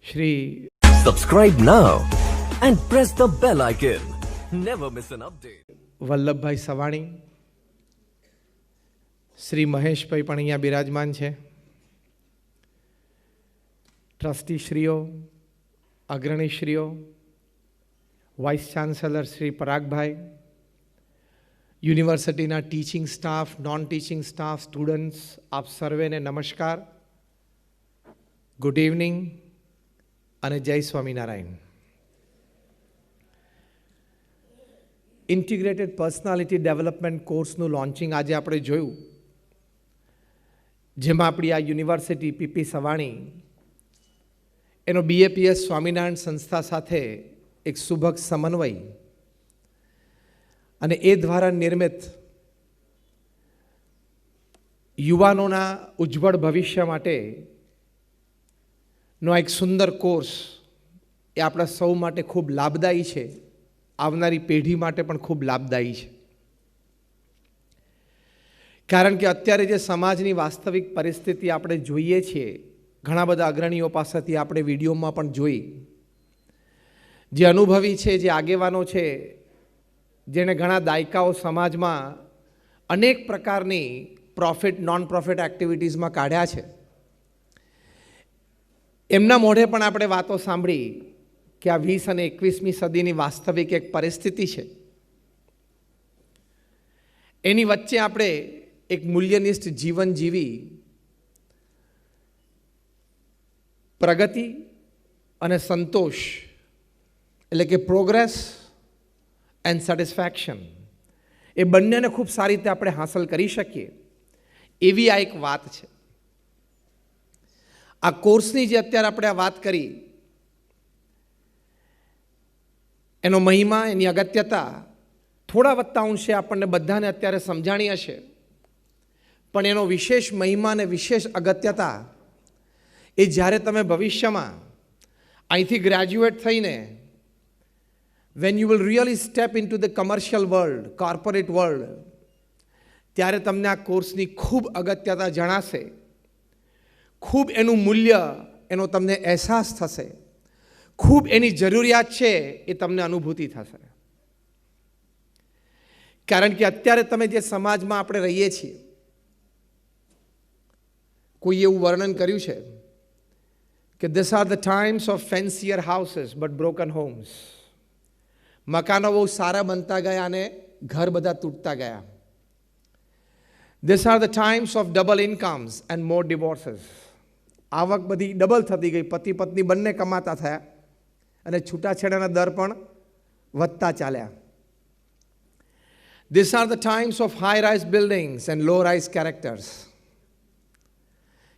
Shri Subscribe now and press the bell icon. Never miss an update. Vallabhbhai Savani, Shri મહેશભાઈ પણ અહીંયા બિરાજમાન છે. ટ્રસ્ટીશ્રીઓ, અગ્રણીશ્રીઓ, વાઇસ ચાન્સેલર શ્રી પરાગભાઈ, યુનિવર્સિટીના teaching staff, non teaching staff, students, આપ સર્વેને નમસ્કાર, ગુડ ઇવનિંગ અને જય સ્વામિનારાયણ. ઇન્ટિગ્રેટેડ પર્સનાલિટી ડેવલપમેન્ટ કોર્સનું લોન્ચિંગ આજે આપણે જોયું, જેમાં આપણી આ યુનિવર્સિટી પીપી સવાણી એનો બીએપીએસ સ્વામિનારાયણ સંસ્થા સાથે એક સુભગ સમન્વય અને એ દ્વારા નિર્મિત યુવાનોના ઉજ્જવળ ભવિષ્ય માટેનો એક સુંદર કોર્સ એ આપણા સૌ માટે ખૂબ લાભદાયી છે, આવનારી પેઢી માટે પણ ખૂબ લાભદાયી છે. કારણ કે અત્યારે જે સમાજની વાસ્તવિક પરિસ્થિતિ આપણે જોઈએ છીએ, ઘણા બધા અગ્રણીઓ પાસેથી આપણે વિડીયોમાં પણ જોઈ, જે અનુભવી છે, જે આગેવાનો છે, જેણે ઘણા દાયકાઓ સમાજમાં અનેક પ્રકારની પ્રોફિટ નોન પ્રોફિટ એક્ટિવિટીઝમાં કાઢ્યા છે, એમના મોઢે પણ આપણે વાતો સાંભળી કે આ 20 અને 21મી સદીની વાસ્તવિક એક પરિસ્થિતિ છે. એની વચ્ચે આપણે એક મૂલ્યનિષ્ઠ જીવન જીવી પ્રગતિ અને સંતોષ એટલે કે પ્રોગ્રેસ એન્ડ સેટિસ્ફેક્શન એ બંનેને ખૂબ સારી રીતે આપણે હાંસલ કરી શકીએ એવી આ એક વાત છે. આ કોર્સની જે અત્યારે આપણે આ વાત કરી, એનો મહિમા, એની અગત્યતા થોડા વત્તા અંશે આપણને બધાને અત્યારે સમજાણી હશે, પણ એનો વિશેષ મહિમા અને વિશેષ અગત્યતા એ જ્યારે તમે ભવિષ્યમાં અહીંથી ગ્રેજ્યુએટ થઈને when you will really step into the commercial world, corporate world, ત્યારે તમને આ કોર્સની ખૂબ અગત્યતા જણાશે, ખૂબ એનું મૂલ્ય, એનો તમને અહેસાસ થશે, ખૂબ એની જરૂરિયાત છે એ તમને અનુભૂતિ થશે. કારણ કે અત્યારે તમે જે સમાજમાં આપણે રહીએ છીએ, કોઈ એવું વર્ણન કર્યું છે કે this are the times of fancier houses but broken homes. મકાનો બહુ સારા બનતા ગયા અને ઘર બધા તૂટતા ગયા. This are the times of double incomes and more divorces. આવક બધી ડબલ થતી ગઈ, પતિ પત્ની બંને કમાતા થયા અને છૂટાછેડાના દર પણ વધતા ચાલ્યા. This are the times of high rise buildings and low rise characters.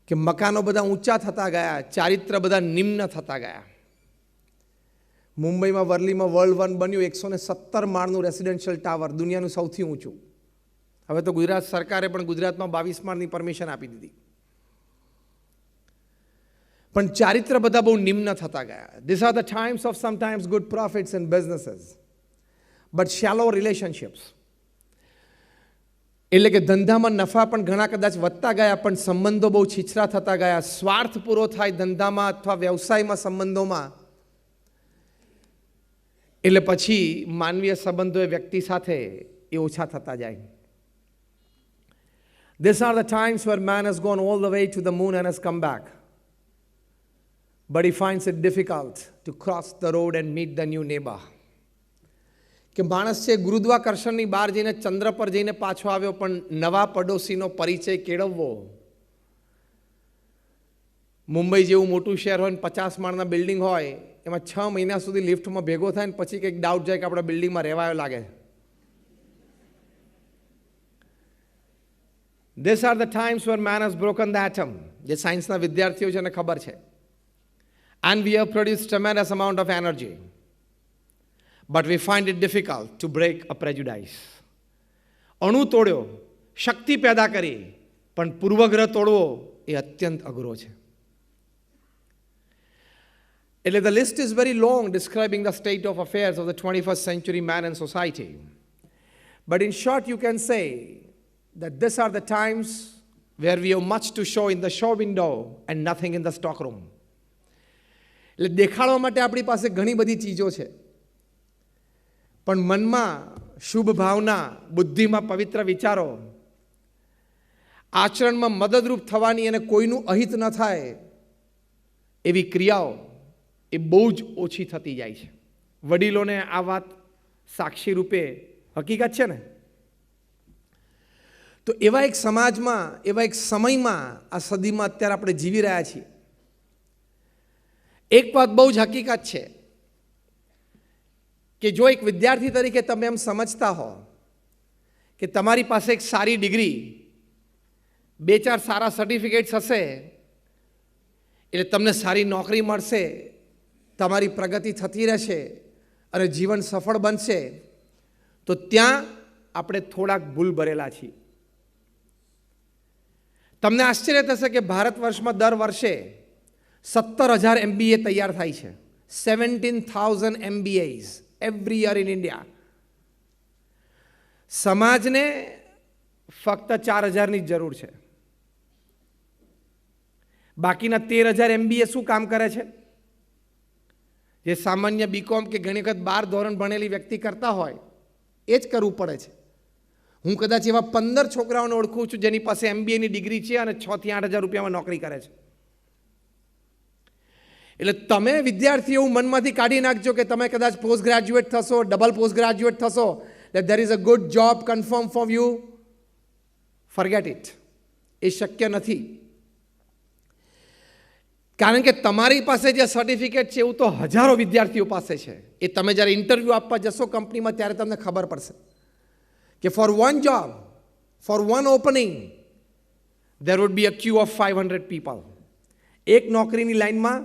કે મકાનો બધા ઊંચા થતા ગયા, ચારિત્ર બધા નિમ્ન થતા ગયા. મુંબઈમાં વર્લીમાં વર્લ્ડ 1 બન્યું, 117 માળનું રેસિડેન્શિયલ ટાવર, દુનિયાનું સૌથી ઊંચું. હવે તો ગુજરાત સરકારે પણ ગુજરાતમાં 22 માળની પરમિશન આપી દીધી. પણ ચારિત્ર બધા બહુ નિમ્ન થતા ગયા. This are the times of sometimes good profits in businesses but shallow relationships. એટલે કે ધંધામાં નફા પણ ઘણા કદાચ વધતા ગયા, પણ સંબંધો બહુ છીછરા થતા ગયા. સ્વાર્થ પૂરો થાય ધંધામાં અથવા વ્યવસાયમાં, સંબંધોમાં, એટલે પછી માનવીય સંબંધો એ વ્યક્તિ સાથે એ ઓછા થતા જાય. These are the times where man has gone all the way to the moon and has come back, but he finds it difficult to cross the road and meet the new neighbor. કે માણસ છે ગુરુત્વાકર્ષણની બહાર જઈને ચંદ્ર પર જઈને પાછો આવ્યો, પણ નવા પડોશીનો પરિચય કેળવવો. મુંબઈ જેવું મોટું શહેર હોય ને 50 માળના બિલ્ડિંગ હોય, એમાં 6 મહિના સુધી લિફ્ટમાં ભેગો થાય ને પછી કંઈક ડાઉટ જાય કે આપણા બિલ્ડિંગમાં રહેવાયો લાગે. These are the times where man has broken the atom. જે સાયન્સના વિદ્યાર્થીઓ છે એને ખબર છે. And we have produced tremendous amount of energy, but we find it difficult to break a prejudice. અણુ તોડ્યો, શક્તિ પેદા કરી, પણ પૂર્વગ્રહ તોડવો એ અત્યંત અઘરો છે. એટલે the list is very long describing the state of affairs of the 21st century man and society. But in short, you can say that these are the times where we have much to show in the show window and nothing in the stockroom. એટલે દેખાડવા માટે આપણી પાસે ઘણી બધી ચીજો છે, પણ મનમાં શુભ ભાવના, બુદ્ધિમાં પવિત્ર વિચારો, આચરણમાં મદદરૂપ થવાની અને કોઈનું અહિત ન થાય એવી ક્રિયાઓ એ બહુ જ ઓછી થતી જાય છે. વડીલોને આ વાત સાક્ષી રૂપે હકીકત છે ને. તો એવા એક સમાજમાં, એવા એક સમયમાં, આ સદીમાં અત્યારે આપણે જીવી રહ્યા છીએ. એક વાત બહુ જ હકીકત છે કે જો એક વિદ્યાર્થી તરીકે તમે એમ સમજતા હો કે તમારી પાસે એક સારી ડિગ્રી, 2-4 સારા સર્ટિફિકેટ્સ હશે એટલે તમને સારી નોકરી મળશે, તમારી પ્રગતિ થતી રહેશે અને જીવન સફળ બનશે, તો ત્યાં આપણે થોડાક ભૂલ ભરેલા છીએ. તમને આશ્ચર્ય થશે કે ભારત વર્ષમાં દર વર્ષે 17,000 MBA તૈયાર થાય છે. 17,000 MBAs every year in India. સમાજને ફક્ત 4,000ની જ જરૂર છે. બાકીના 13,000 MBA શું કામ કરે છે? જે સામાન્ય બીકોમ કે ઘણી વખત 12 ધોરણ ભણેલી વ્યક્તિ કરતા હોય એ જ કરવું પડે છે. હું કદાચ એવા 15 છોકરાઓને ઓળખું છું જેની પાસે MBAની ડિગ્રી છે અને 6 થી 8,000 રૂપિયામાં નોકરી કરે છે. એટલે તમે વિદ્યાર્થી એવું મનમાંથી કાઢી નાખજો કે તમે કદાચ પોસ્ટ ગ્રેજ્યુએટ થશો, ડબલ પોસ્ટ ગ્રેજ્યુએટ થશો, that there is a good job confirm for you. Forget it. એ શક્ય નથી. કારણ કે તમારી પાસે જે સર્ટિફિકેટ છે એવું તો હજારો વિદ્યાર્થીઓ પાસે છે. એ તમે જ્યારે ઇન્ટરવ્યૂ આપવા જશો કંપનીમાં ત્યારે તમને ખબર પડશે કે for one job, for one opening, there would be a queue of 500 people. એક નોકરીની લાઈનમાં,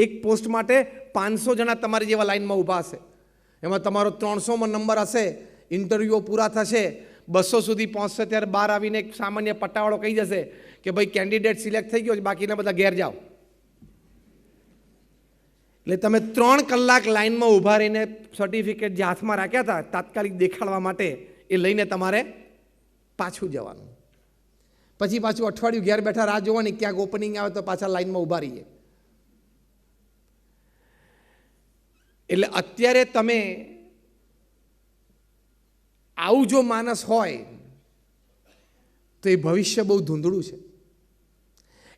એક પોસ્ટ માટે 500 જણા તમારી જેવા લાઈનમાં ઊભા હશે. એમાં તમારો 300માં નંબર હશે, ઇન્ટરવ્યૂ પૂરા થશે, 200 સુધી પહોંચશે ત્યારે બહાર આવીને એક સામાન્ય પટ્ટાવાળો કહી જશે કે ભાઈ કેન્ડિડેટ સિલેક્ટ થઈ ગયો છે, બાકીના બધા ઘેર જાઓ. એટલે તમે 3 કલાક લાઈનમાં ઊભા રહીને સર્ટિફિકેટ જે હાથમાં રાખ્યા હતા તાત્કાલિક દેખાડવા માટે એ લઈને તમારે પાછું જવાનું. પછી પાછું અઠવાડિયું ઘેર બેઠા રાહ જોવાની, ક્યાંક ઓપનિંગ આવે તો પાછા લાઈનમાં ઊભા રહીએ. એટલે અત્યારે તમે આવું જો માનસ હોય તો એ ભવિષ્ય બહુ ધૂંધળું છે.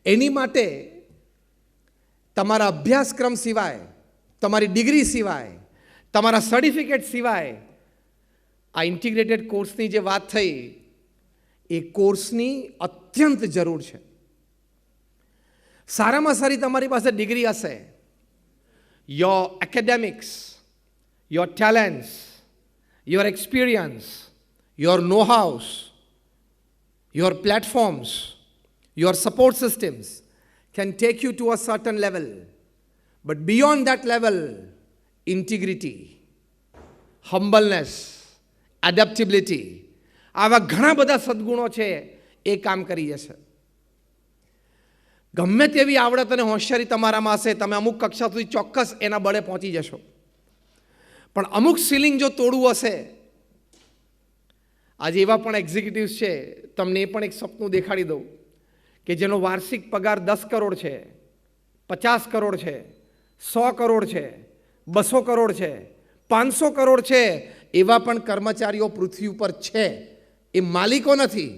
એની માટે તમારા અભ્યાસક્રમ સિવાય, તમારી ડિગ્રી સિવાય, તમારા સર્ટિફિકેટ સિવાય આ ઇન્ટિગ્રેટેડ કોર્સની જે વાત થઈ એ કોર્સની અત્યંત જરૂર છે. સારામાં સારી તમારી પાસે ડિગ્રી હશે, your academics, your talents, your experience, your know-hows, your platforms, your support systems can take you to a certain level. But beyond that level, integrity, humbleness, adaptability, આવા ઘણા બધા સદ્ગુણો છે એ કામ કરી જશે. ગમે તેવી આવડત અને હોશિયારી તમારામાં હશે, તમે અમુક કક્ષા સુધી ચોક્કસ એના બળે પહોંચી જશો. પણ અમુક સીલિંગ જો તોડવું હશે, આજે એવા પણ એક્ઝિક્યુટિવ્સ છે, તમને એ પણ એક સપનું દેખાડી દઉં કે જેનો વાર્ષિક પગાર 10 કરોડ છે, 50 કરોડ છે, 100 કરોડ છે, 200 કરોડ છે, 500 કરોડ છે, એવા પણ કર્મચારીઓ પૃથ્વી ઉપર છે. એ માલિકો નથી,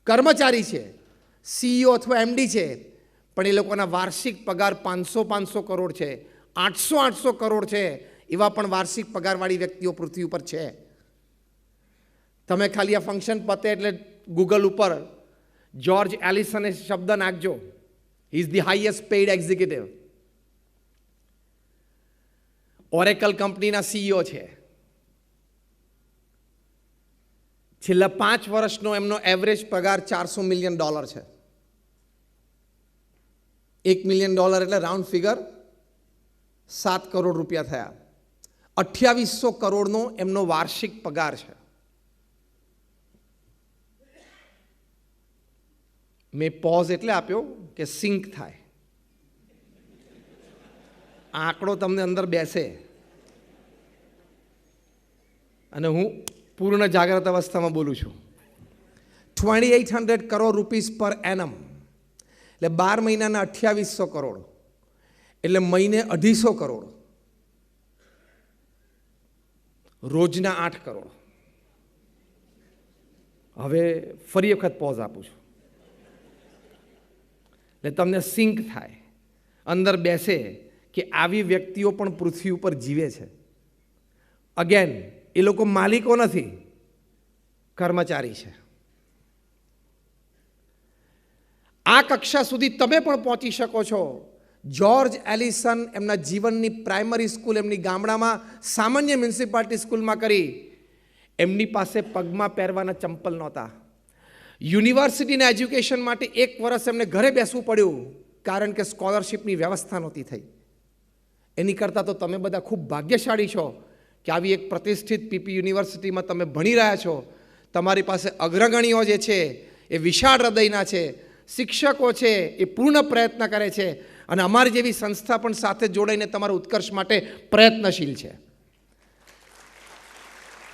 કર્મચારી છે, CEO અથવા MD છે, પણ એ લોકોના વાર્ષિક પગાર 500 કરોડ છે, 800 કરોડ છે. એવા પણ વાર્ષિક પગારવાળી વ્યક્તિઓ પૃથ્વી ઉપર છે. તમે ખાલી આ ફંક્શન પતે એટલે ગૂગલ ઉપર જ્યોર્જ એલિસન શબ્દ નાખજો. હી is the highest paid executive. Oracle કંપનીના CEO છે. છેલ્લા 5 વર્ષનો એમનો એવરેજ પગાર $400 મિલિયન છે. $1 મિલિયન એટલે રાઉન્ડ ફિગર 7 કરોડ રૂપિયા થયા. 2800 કરોડનો એમનો વાર્ષિક પગાર છે. મેં પોઝ એટલે આપ્યો કે સિંક થાય, આંકડો તમને અંદર બેસે અને હું પૂર્ણ જાગ્રત અવસ્થામાં બોલું છું. 2800 કરોડ રૂપીસ પર એનમ એટલે 12 મહિનાના 2800 કરોડ. એટલે મહિને 250 કરોડ, રોજના 8 કરોડ. હવે ફરી વખત પોઝ આપું છું એટલે તમને સિંક થાય, અંદર બેસે કે આવી વ્યક્તિઓ પણ પૃથ્વી ઉપર જીવે છે. અગેન, એ લોકો માલિકો નથી, કર્મચારી છે. આ કક્ષા સુધી તમે પણ પહોંચી શકો છો. જ્યોર્જ એલિસન એમના જીવનની પ્રાઇમરી સ્કૂલ એમની ગામડામાં સામાન્ય મ્યુનિસિપાલિટી સ્કૂલમાં કરી. એમની પાસે પગમાં પહેરવાના ચંપલ નહોતા. યુનિવર્સિટીના એજ્યુકેશન માટે 1 વર્ષ એમને ઘરે બેસવું પડ્યું, કારણ કે સ્કોલરશિપની વ્યવસ્થા નહોતી થઈ. એની કરતાં તો તમે બધા ખૂબ ભાગ્યશાળી છો કે આવી એક પ્રતિષ્ઠિત પીપી યુનિવર્સિટીમાં તમે ભણી રહ્યા છો. તમારી પાસે અગ્રગણીઓ જે છે એ વિશાળ હૃદયના છે, શિક્ષકો છે એ પૂર્ણ પ્રયત્ન કરે છે, અને અમારી જેવી સંસ્થા પણ સાથે જોડાઈને તમારા ઉત્કર્ષ માટે પ્રયત્નશીલ છે.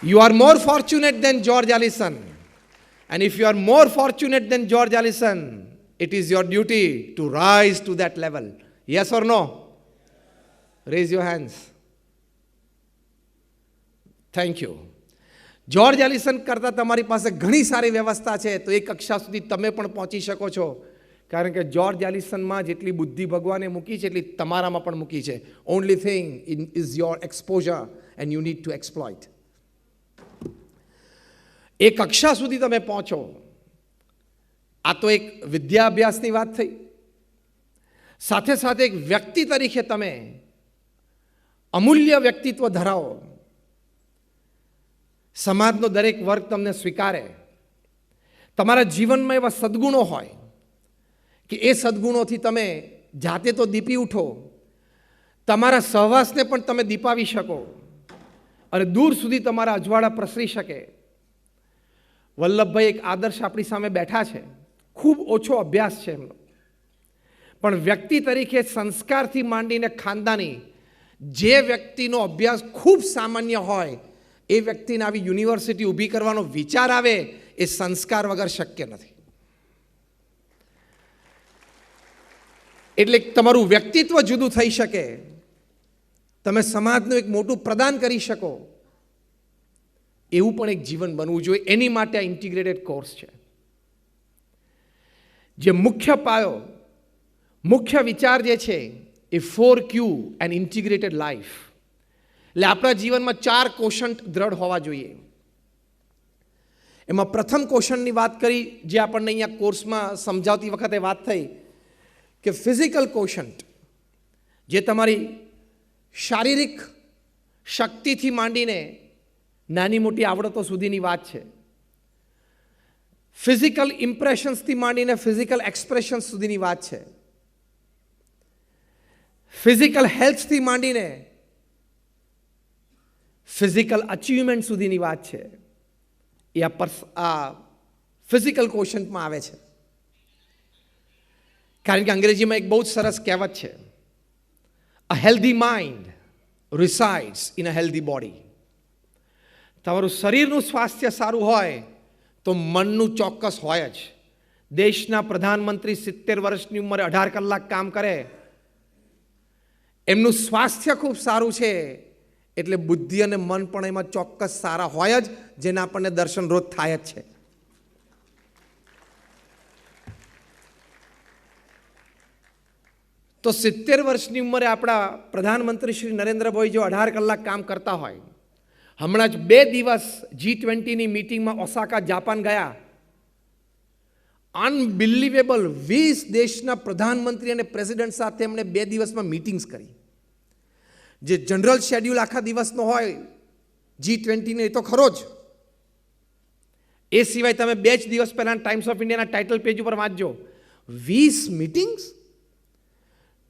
You are more fortunate than George Allison. And if you are more fortunate than George Allison, it is your duty to rise to that level. Yes or no? Raise your hands. Thank you. George Ellison કરતાં તમારી પાસે ઘણી સારી વ્યવસ્થા છે, તો એ કક્ષા સુધી તમે પણ પહોંચી શકો છો, કારણ કે જ્યોર્જ એલિસનમાં જેટલી બુદ્ધિ ભગવાને મૂકી છે એટલી તમારામાં પણ મૂકી છે. Only thing is your exposure and you need to exploit. એ કક્ષા સુધી તમે પહોંચો. આ તો એક વિદ્યાભ્યાસની વાત થઈ. સાથે સાથે એક વ્યક્તિ તરીકે તમે અમૂલ્ય વ્યક્તિત્વ ધરાવો. સમાજનો દરેક વર્ગ તમને સ્વીકારે. તમારા જીવનમાં એવા સદ્ગુણો હોય કે એ સદ્ગુણોથી તમે જાતે તો દીપી ઉઠો, તમારા સહવાસને પણ તમે દીપાવી શકો અને દૂર સુધી તમારા અજવાળા પ્રસરી શકે. વલ્લભભાઈ એક આદર્શ આપણી સામે બેઠા છે. ખૂબ ઓછો અભ્યાસ છે એમનો, પણ વ્યક્તિ તરીકે સંસ્કારથી માંડીને ખાનદાની જે વ્યક્તિનો અભ્યાસ ખૂબ સામાન્ય હોય એ વ્યક્તિને આવી યુનિવર્સિટી ઊભી કરવાનો વિચાર આવે એ સંસ્કાર વગર શક્ય નથી. એટલે તમારું વ્યક્તિત્વ જુદું થઈ શકે, તમે સમાજનું એક મોટું પ્રદાન કરી શકો, એવું પણ એક જીવન બનવું જોઈએ. એની માટે આ ઇન્ટિગ્રેટેડ કોર્સ છે. જે મુખ્ય પાયો, મુખ્ય વિચાર જે છે એ 4Q એન્ડ ઇન્ટિગ્રેટેડ લાઈફ. એટલે આપણા જીવનમાં 4 કોશન્ટ દ્રઢ હોવા જોઈએ. એમાં પ્રથમ કોશન્ટની વાત કરી, જે આપણને અહીંયા કોર્સમાં સમજાવતી વખતે વાત થઈ કે ફિઝિકલ કોશન્ટ, જે તમારી શારીરિક શક્તિથી માંડીને નાની મોટી આવડતો સુધીની વાત છે. ફિઝિકલ ઇમ્પ્રેશન્સથી માંડીને ફિઝિકલ એક્સપ્રેશન્સ સુધીની વાત છે. ફિઝિકલ હેલ્થથી માંડીને ફિઝિકલ અચીવમેન્ટ સુધીની વાત છે. એ આ ફિઝિકલ કોશન્ટમાં આવે છે. કારણ કે અંગ્રેજીમાં એક બહુ જ સરસ કહેવત છે, a healthy mind resides in a healthy body. તમારું શરીરનું સ્વાસ્થ્ય સારું હોય તો મનનું ચોક્કસ હોય જ. દેશના પ્રધાનમંત્રી 70 વર્ષની ઉંમરે 18 કલાક કામ કરે, એમનું સ્વાસ્થ્ય ખૂબ સારું છે, એટલે બુદ્ધિ અને મન પણ એમાં ચોક્કસ સારા હોય જ, જેના આપણને દર્શન રોજ થાય જ છે. તો 70 વર્ષની ઉંમરે આપણા પ્રધાનમંત્રી શ્રી નરેન્દ્રભાઈ જો 18 કલાક કામ કરતા હોય, હમણાં જ 2 દિવસ G20ની મીટિંગમાં ઓસાકા જાપાન ગયા. અનબિલિવેબલ 20 દેશના પ્રધાનમંત્રી અને પ્રેસિડેન્ટ સાથે એમણે 2 દિવસમાં મીટિંગ્સ કરી. જે જનરલ શેડ્યુલ આખા દિવસનો હોય G20ને એ તો ખરો જ. એ સિવાય તમે 2 જ દિવસ પહેલાં ટાઈમ્સ ઓફ ઇન્ડિયાના ટાઇટલ પેજ ઉપર વાંચજો, 20 મીટિંગ્સ.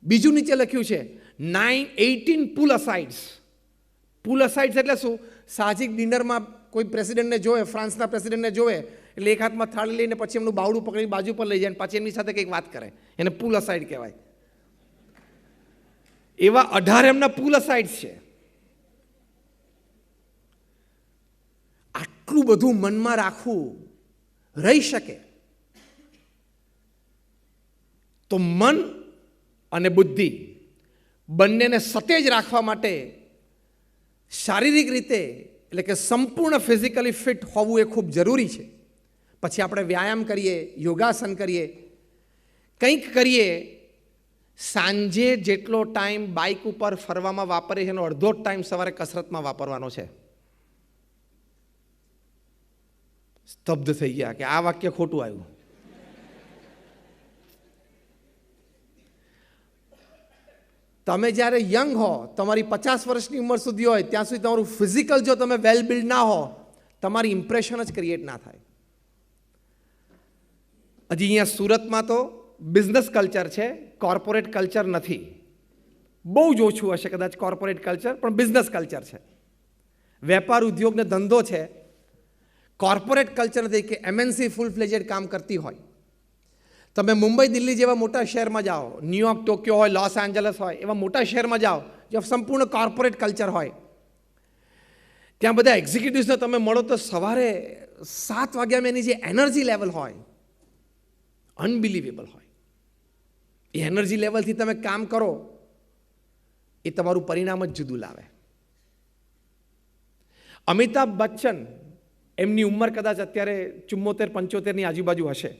બીજું નીચે લખ્યું છે 18 પુલ અસાઇડ્સ. પુલ અસાઇડ્સ એટલે શું? સાહજિક ડિનરમાં કોઈ પ્રેસિડેન્ટને જોવે, ફ્રાન્સના પ્રેસિડેન્ટને જોવે એટલે એક હાથમાં થાળી લઈને પછી એમનું બાવડું પકડીને બાજુ પર લઈ જાય અને પછી એમની સાથે કંઈક વાત કરે, એને પુલ અસાઇડ કહેવાય. એવા 18 એમના પુલ અસાઇડ્સ છે. આટલું બધું મનમાં રાખવું રહી શકે તો મન અને બુદ્ધિ બંનેને સતેજ રાખવા માટે શારીરિક રીતે એટલે કે સંપૂર્ણ ફિઝિકલી ફિટ હોવું એ ખૂબ જરૂરી છે. પછી આપણે વ્યાયામ કરીએ, યોગાસન કરીએ, કંઈક કરીએ. સાંજે જેટલો ટાઈમ બાઇક ઉપર ફરવામાં વાપરે છે એનો અડધો જ ટાઈમ સવારે કસરતમાં વાપરવાનો છે. સ્તબ્ધ થઈ ગયા કે આ વાક્ય ખોટું આવ્યું. તમે જ્યારે યંગ હો, તમારી 50 વર્ષની ઉંમર સુધી હોય ત્યાં સુધી તમારું ફિઝિકલ જો તમે વેલ બિલ્ડ ના હો, તમારી ઇમ્પ્રેશન જ ક્રિએટ ના થાય. હજી અહીંયા સુરતમાં તો બિઝનેસ કલ્ચર છે, કોર્પોરેટ કલ્ચર નથી. બહુ જ ઓછું હશે કદાચ કોર્પોરેટ કલ્ચર, પણ બિઝનેસ કલ્ચર છે. વેપાર ઉદ્યોગ ને ધંધો છે. કોર્પોરેટ કલ્ચર નથી કે એમએનસી ફૂલ ફ્લેજેડ કામ કરતી હોય. તમે મુંબઈ, દિલ્હી જેવા મોટા શહેરમાં જાઓ, ન્યુયોર્ક, ટોક્યો હોય, લોસ એન્જલસ હોય, એવા મોટા શહેરમાં જાઓ જ્યાં સંપૂર્ણ કોર્પોરેટ કલ્ચર હોય. ત્યાં બધા એક્ઝિક્યુટિવ્સને તમે મળો તો સવારે 7 વાગ્યામાં એની જે એનર્જી લેવલ હોય, અનબિલિવેબલ હોય. એ એનર્જી લેવલથી તમે કામ કરો એ તમારું પરિણામ જ જુદું લાવે. અમિતાભ બચ્ચન, એમની ઉંમર કદાચ અત્યારે 74-75ની આજુબાજુ હશે.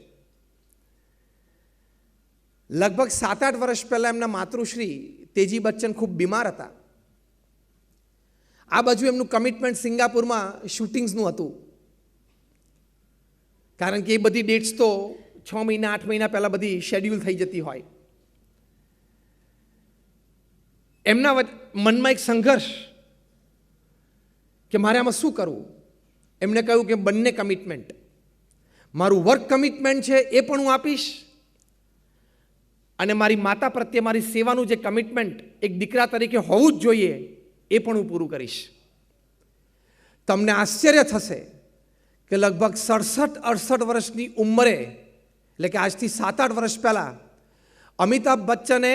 લગભગ 7-8 વર્ષ પહેલાં એમના માતૃશ્રી તેજી બચ્ચન ખૂબ બીમાર હતા. આ બાજુ એમનું કમિટમેન્ટ સિંગાપુરમાં શૂટિંગ્સનું હતું, કારણ કે એ બધી ડેટ્સ તો 6 મહિના 8 મહિના પહેલાં બધી શેડ્યુલ થઈ જતી હોય. એમના મનમાં એક સંઘર્ષ કે મારે આમાં શું કરવું. એમણે કહ્યું કે બંને કમિટમેન્ટ, મારું વર્ક કમિટમેન્ટ છે એ પણ હું આપીશ, અને મારી માતા પ્રત્યે મારી સેવાનું જે કમિટમેન્ટ એક દીકરા તરીકે હોવું જ જોઈએ એ પણ હું પૂરું કરીશ. તમને આશ્ચર્ય થશે કે લગભગ 67-68 વર્ષની ઉંમરે, એટલે કે આજથી 7-8 વર્ષ પહેલાં, અમિતાભ બચ્ચને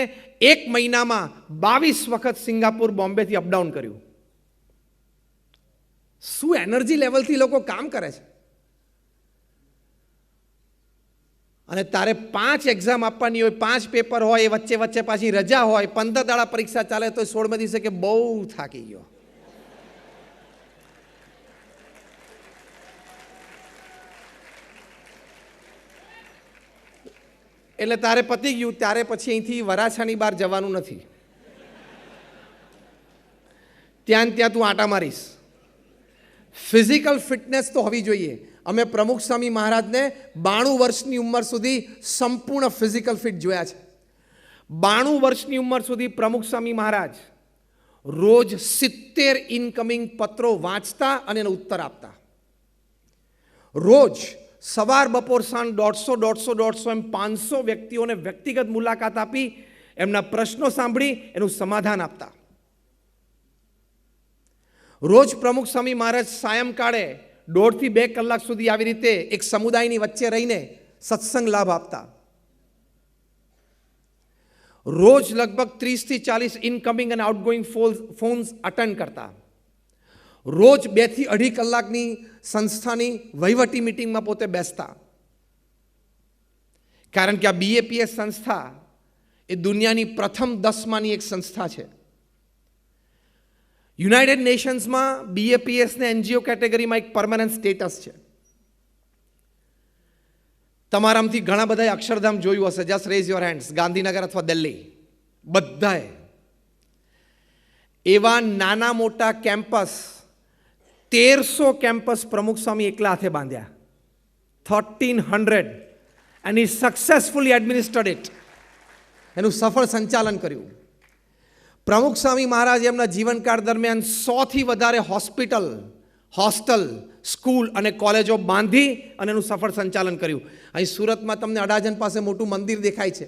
1 મહિનામાં 22 વખત સિંગાપુર, બોમ્બેથી અપડાઉન કર્યું. શું એનર્જી લેવલથી લોકો કામ કરે છે. અને તારે 5 એક્ઝામ આપવાની હોય, 5 પેપર હોય, એ વચ્ચે વચ્ચે પાછી રજા હોય, 15 દાડા પરીક્ષા ચાલે તો 16મે દિવસે કે બહુ થાકી ગયો. એટલે તારે પતી ગયું, ત્યારે પછી અહીંથી વરાછાની બહાર જવાનું નથી. ત્યાં તું આટા મારીશ. ફિઝિકલ ફિટનેસ તો હોવી જોઈએ. અમે પ્રમુખ સ્વામી મહારાજને 92 વર્ષની ઉંમર સુધી સંપૂર્ણ ફિઝિકલ ફિટ જોયા છે. 92 વર્ષની ઉંમર સુધી પ્રમુખ સ્વામી મહારાજ રોજ 70 ઇનકમિંગ પત્રો વાંચતા અને એનો ઉત્તર આપતા. રોજ સવાર, બપોર, સાંજ 150 એમ 500 વ્યક્તિઓને વ્યક્તિગત મુલાકાત આપી એમના પ્રશ્નો સાંભળી એનું સમાધાન આપતા. રોજ પ્રમુખ સ્વામી મહારાજ સાયંકાળે 1.5 થી 2 કલાક સુધી આવી રીતે એક સમુદાયની વચ્ચે રહીને સત્સંગ લાભ આપતા. રોજ લગભગ 30 થી 40 ઇનકમિંગ અને આઉટગોઈંગ ફોન્સ અટેન્ડ કરતા. રોજ 2 થી 2.5 કલાકની સંસ્થાની વહીવટી મિટિંગમાં પોતે બેસતા. કારણ કે આ BAPS સંસ્થા એ દુનિયાની પ્રથમ 10માંની એક સંસ્થા છે. યુનાઇટેડ નેશન્સમાં BAPSને NGO કેટેગરીમાં એક પરમાનન્ટ સ્ટેટસ છે. તમારામાંથી ઘણા બધાએ અક્ષરધામ જોયું હશે. Just rays your hands. Gandhinagar અથવા દિલ્હી, બધાએ એવા નાના મોટા કેમ્પસ, 1300 કેમ્પસ પ્રમુખ સ્વામી એકલા હાથે બાંધ્યા. 1300, and he successfully administered it. એનું સફળ સંચાલન કર્યું. પ્રમુખ સ્વામી મહારાજ એમના જીવનકાળ દરમિયાન 100થી વધારે હોસ્પિટલ, હોસ્ટેલ, સ્કૂલ અને કોલેજો બાંધી અને એનું સફળ સંચાલન કર્યું. અહીં સુરતમાં તમને અડાજણ પાસે મોટું મંદિર દેખાય છે.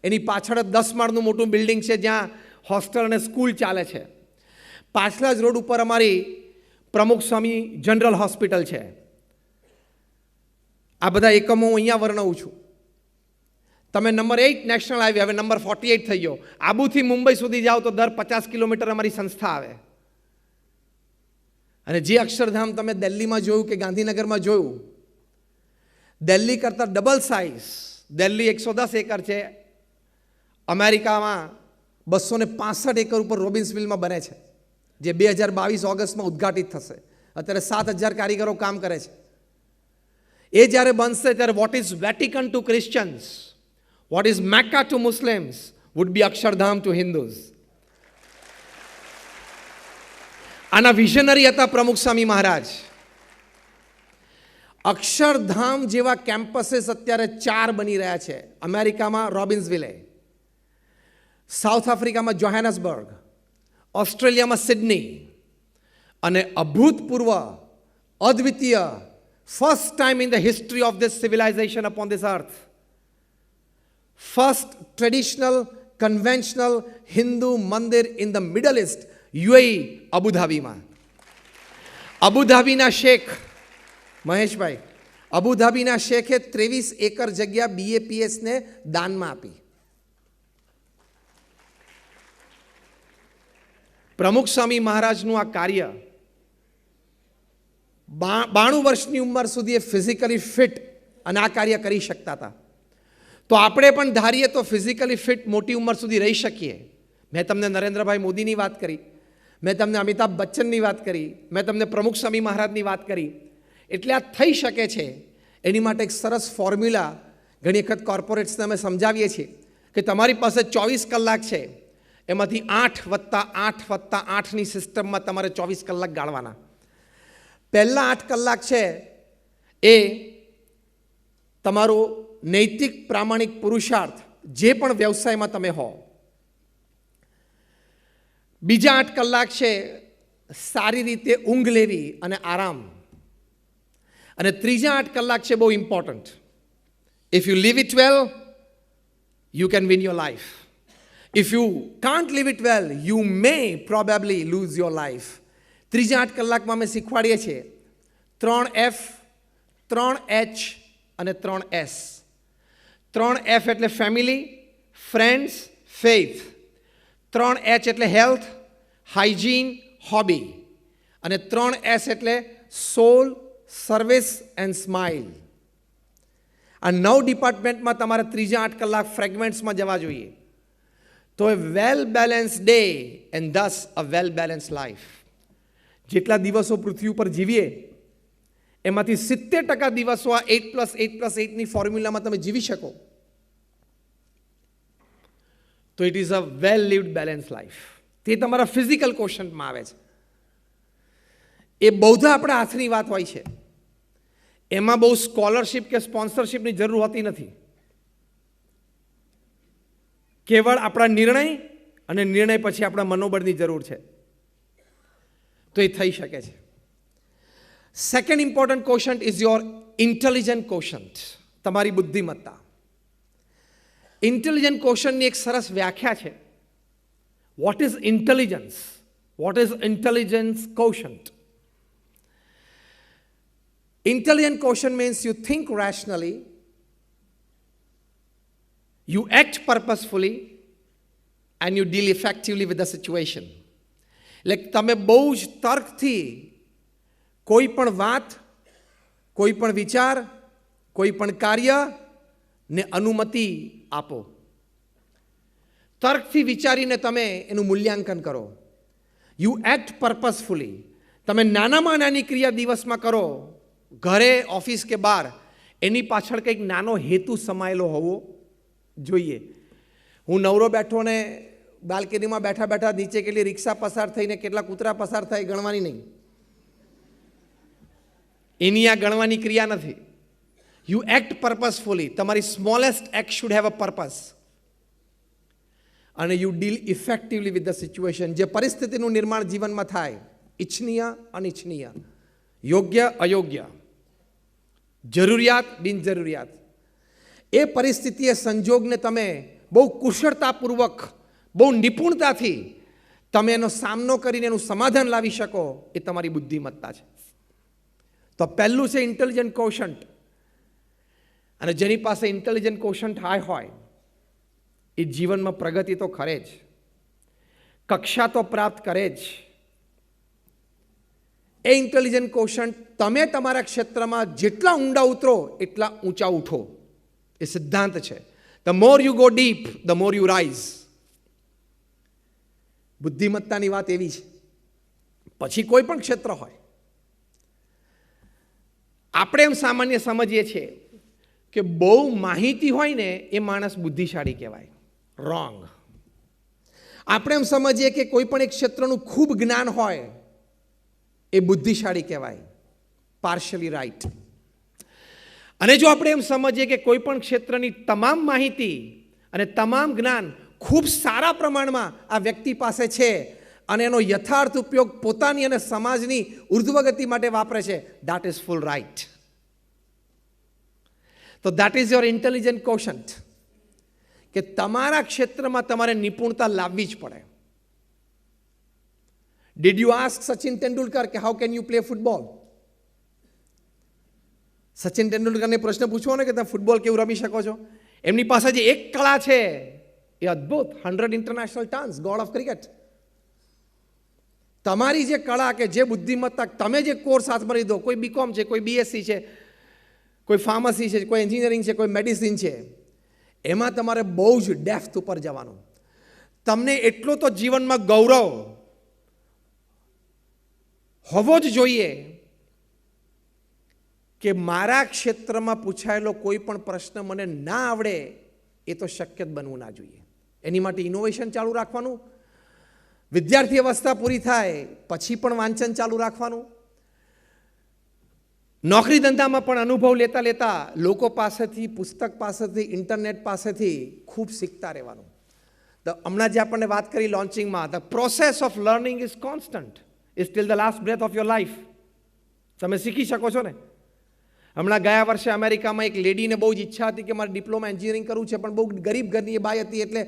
એની પાછળ 10 માળનું મોટું બિલ્ડિંગ છે જ્યાં હોસ્ટેલ અને સ્કૂલ ચાલે છે. પાછલા જ રોડ ઉપર અમારી પ્રમુખ સ્વામી જનરલ હોસ્પિટલ છે. આ બધા એકમો હું અહીંયા વર્ણવું છું. તમે નંબર 8 નેશનલ હાઈવે, હવે નંબર 48 થઈ ગયો. આબુથી મુંબઈ સુધી જાઓ તો દર 50 કિલોમીટર અમારી સંસ્થા આવે. અને જે અક્ષરધામ તમે દિલ્હીમાં જોયું કે ગાંધીનગરમાં જોયું, દિલ્હી કરતાં ડબલ સાઇઝ. દિલ્હી 110 એકર છે, અમેરિકામાં 265 એકર ઉપર રોબિન્સવિલમાં બને છે, જે 2022 ઓગસ્ટમાં ઉદ્ઘાટિત થશે. અત્યારે 7,000 કારીગરો કામ કરે છે. એ જ્યારે બનશે ત્યારે what is Vatican to Christians, what is Mecca to Muslims would be Akshardham to Hindus. આના વિઝનરી હતા પ્રમુખ સ્વામી મહારાજ. અક્ષરધામ જેવા કેમ્પસીસ અત્યારે 4 બની રહ્યા છે. અમેરિકામાં રોબિન્સવિલે, સાઉથ આફ્રિકામાં જોહાનસબર્ગ, ઓસ્ટ્રેલિયામાં સિડની, અને અભૂતપૂર્વ, અદ્વિતીય, first time in the history of this civilisation upon this earth, first traditional conventional Hindu mandir in the Middle East, UAE, અબુધાબીમાં. અબુધાબીના શેખ મહેશભાઈ, અબુધાબીના શેખે 23 એકર જગ્યા BAPSને દાનમાં આપી. પ્રમુખ સ્વામી મહારાજનું આ કાર્ય 92 વર્ષની ઉંમર સુધી એ ફિઝિકલી ફિટ અને આ કાર્ય કરી શકતા હતા. તો આપણે પણ ધારીએ તો ફિઝિકલી ફિટ મોટી ઉંમર સુધી રહી શકીએ. મેં તમને નરેન્દ્રભાઈ મોદીની વાત કરી, મેં તમને અમિતાભ બચ્ચનની વાત કરી, મેં તમને પ્રમુખ સ્વામી મહારાજની વાત કરી. એટલે આ થઈ શકે છે. એની માટે એક સરસ ફોર્મ્યુલા ઘણી વખત કોર્પોરેટ્સને અમે સમજાવીએ છીએ કે તમારી પાસે 24 કલાક છે, એમાંથી 8+8+8ની સિસ્ટમમાં તમારે 24 કલાક ગાળવાના. પહેલા 8 કલાક છે એ તમારો નૈતિક પ્રામાણિક પુરુષાર્થ, જે પણ વ્યવસાયમાં તમે હો. બીજા 8 કલાક છે સારી રીતે ઊંઘ લેવી અને આરામ. અને ત્રીજા 8 કલાક છે બહુ important. If you live it well, you can win your life. If you can't live it well, you may probably lose your life. ત્રીજા 8 કલાકમાં અમે શીખવાડીએ છીએ 3F, 3H અને 3S. 3F એટલે ફેમિલી, ફ્રેન્ડ્સ, ફેઇથ. 3H એટલે health, hygiene, hobby. અને 3S એટલે સોલ, service and smile. આ 9 ડિપાર્ટમેન્ટમાં તમારે ત્રીજા 8 કલાક ફ્રેગમેન્ટ્સમાં જવા જોઈએ. તો a well balance day and thus a well balance life. જેટલા દિવસો પૃથ્વી ઉપર જીવીએ એમાંથી 70% દિવસો આ 8+8+8ની ફોર્મ્યુલામાં તમે જીવી શકો તો it is a well lived balance life. તે તમારા ફિઝિકલ ક્વોશન્ટમાં આવે છે. એ બૌદ્ધ આપણા હાથની વાત હોય છે. એમાં બહુ સ્કોલરશિપ કે સ્પોન્સરશિપની જરૂર હોતી નથી. કેવળ આપણા નિર્ણય અને નિર્ણય પછી આપણા મનોબળની જરૂર છે. તો એ થઈ શકે છે. Second important quotient is your intelligent quotient, તમારી બુદ્ધિમત્તા. ઇન્ટેલિજન્ટ ક્વોશન્ટની એક સરસ વ્યાખ્યા છે. What is intelligence? What is intelligence quotient? Intelligent quotient means you think rationally, you act purposefully, and you deal effectively with the situation. Like તમે બહુ જ તર્કથી કોઈ પણ વાત, કોઈ પણ વિચાર, કોઈ પણ કાર્યને અનુમતિ આપો. તર્કથી વિચારીને તમે એનું મૂલ્યાંકન કરો. You act purposefully. તમે નાનામાં નાની ક્રિયા દિવસમાં કરો, ઘરે, ઓફિસ કે બહાર, એની પાછળ કંઈક નાનો હેતુ સમાયેલો હોવો જોઈએ. હું નવરો બેઠો ને બાલ્કનીમાં બેઠા બેઠા નીચે કેટલી રિક્ષા પસાર થઈને કેટલા કૂતરા પસાર થાય ગણવાની નહીં. એની આ ગણવાની ક્રિયા નથી. You act purposefully. તમારી smallest act should have a purpose. And you deal effectively with the situation. જે પરિસ્થિતિનું નિર્માણ જીવનમાં થાય, ઇચ્છનીય, અનિચ્છનીય, યોગ્ય, અયોગ્ય, જરૂરિયાત, બિનજરૂરિયાત, એ પરિસ્થિતિએ સંજોગને તમે બહુ કુશળતાપૂર્વક, બહુ નિપુણતાથી તમે એનો સામનો કરીને એનું સમાધાન લાવી શકો, એ તમારી બુદ્ધિમત્તા છે. તો પહેલું છે ઇન્ટેલિજન્ટ ક્વોશન્ટ. અને જેની પાસે ઇન્ટેલિજન્ટ ક્વોશન્ટ હાઈ હોય એ જીવનમાં પ્રગતિ તો કરે જ, કક્ષા તો પ્રાપ્ત કરે જ. એ ઇન્ટેલિજન્ટ ક્વોશન્ટ તમે તમારા ક્ષેત્રમાં જેટલા ઊંડા ઉતરો એટલા ઊંચા ઉઠો, એ સિદ્ધાંત છે. The more you go deep, the more you rise. બુદ્ધિમત્તાની વાત એવી છે. પછી કોઈ પણ ક્ષેત્ર હોય, આપણે એમ સામાન્ય સમજીએ છીએ કે બહુ માહિતી હોય ને એ માણસ બુદ્ધિશાળી કહેવાય. રોંગ. આપણે એમ સમજીએ કે કોઈ પણ એક ક્ષેત્રનું ખૂબ જ્ઞાન હોય એ બુદ્ધિશાળી કહેવાય. Partially right. અને જો આપણે એમ સમજીએ કે કોઈ પણ ક્ષેત્રની તમામ માહિતી અને તમામ જ્ઞાન ખૂબ સારા પ્રમાણમાં આ વ્યક્તિ પાસે છે અને એનો યથાર્થ ઉપયોગ પોતાની અને સમાજની ઉર્ધ્વગતિ માટે વાપરે છે, that is full right. તો that is your intelligent quotient. કે તમારા ક્ષેત્રમાં તમારે નિપુણતા લાવવી જ પડે. Did you ask Sachin Tendulkar કે how can you play football? Sachin તેંડુલકરને પ્રશ્ન પૂછવો ને કે તમે ફૂટબોલ કેવું રમી શકો છો? એમની પાસે જે એક કળા છે એ અદ્ભુત, 100 international turns, God of cricket. તમારી જે કળા કે જે બુદ્ધિમત્તા, તમે જે કોર્સ હાથમાં લીધો, કોઈ બીકોમ છે, કોઈ બીએસસી છે, કોઈ ફાર્મસી છે, કોઈ એન્જિનિયરિંગ છે, કોઈ મેડિસિન છે, એમાં તમારે બહુ જ ડેપ્થ ઉપર જવાનું. તમને એટલો તો જીવનમાં ગૌરવ હોવો જ જોઈએ કે મારા ક્ષેત્રમાં પૂછાયેલો કોઈ પણ પ્રશ્ન મને ના આવડે એ તો શક્ય જ બનવું ના જોઈએ. એની માટે ઇનોવેશન ચાલુ રાખવાનું. વિદ્યાર્થી અવસ્થા પૂરી થાય પછી પણ વાંચન ચાલુ રાખવાનું. નોકરી ધંધામાં પણ અનુભવ લેતા લેતા લોકો પાસેથી, પુસ્તક પાસેથી, ઇન્ટરનેટ પાસેથી ખૂબ શીખતા રહેવાનું. હમણાં જે આપણને વાત કરી લોન્ચિંગમાં, the process of learning is constant, is till the last breath of your life. તમે શીખી શકો છો ને. હમણાં ગયા વર્ષે અમેરિકામાં એક લેડીને બહુ જ ઈચ્છા હતી કે મારે ડિપ્લોમા એન્જિનિયરિંગ કરવું છે, પણ બહુ ગરીબ ઘરની એ બાઈ હતી એટલે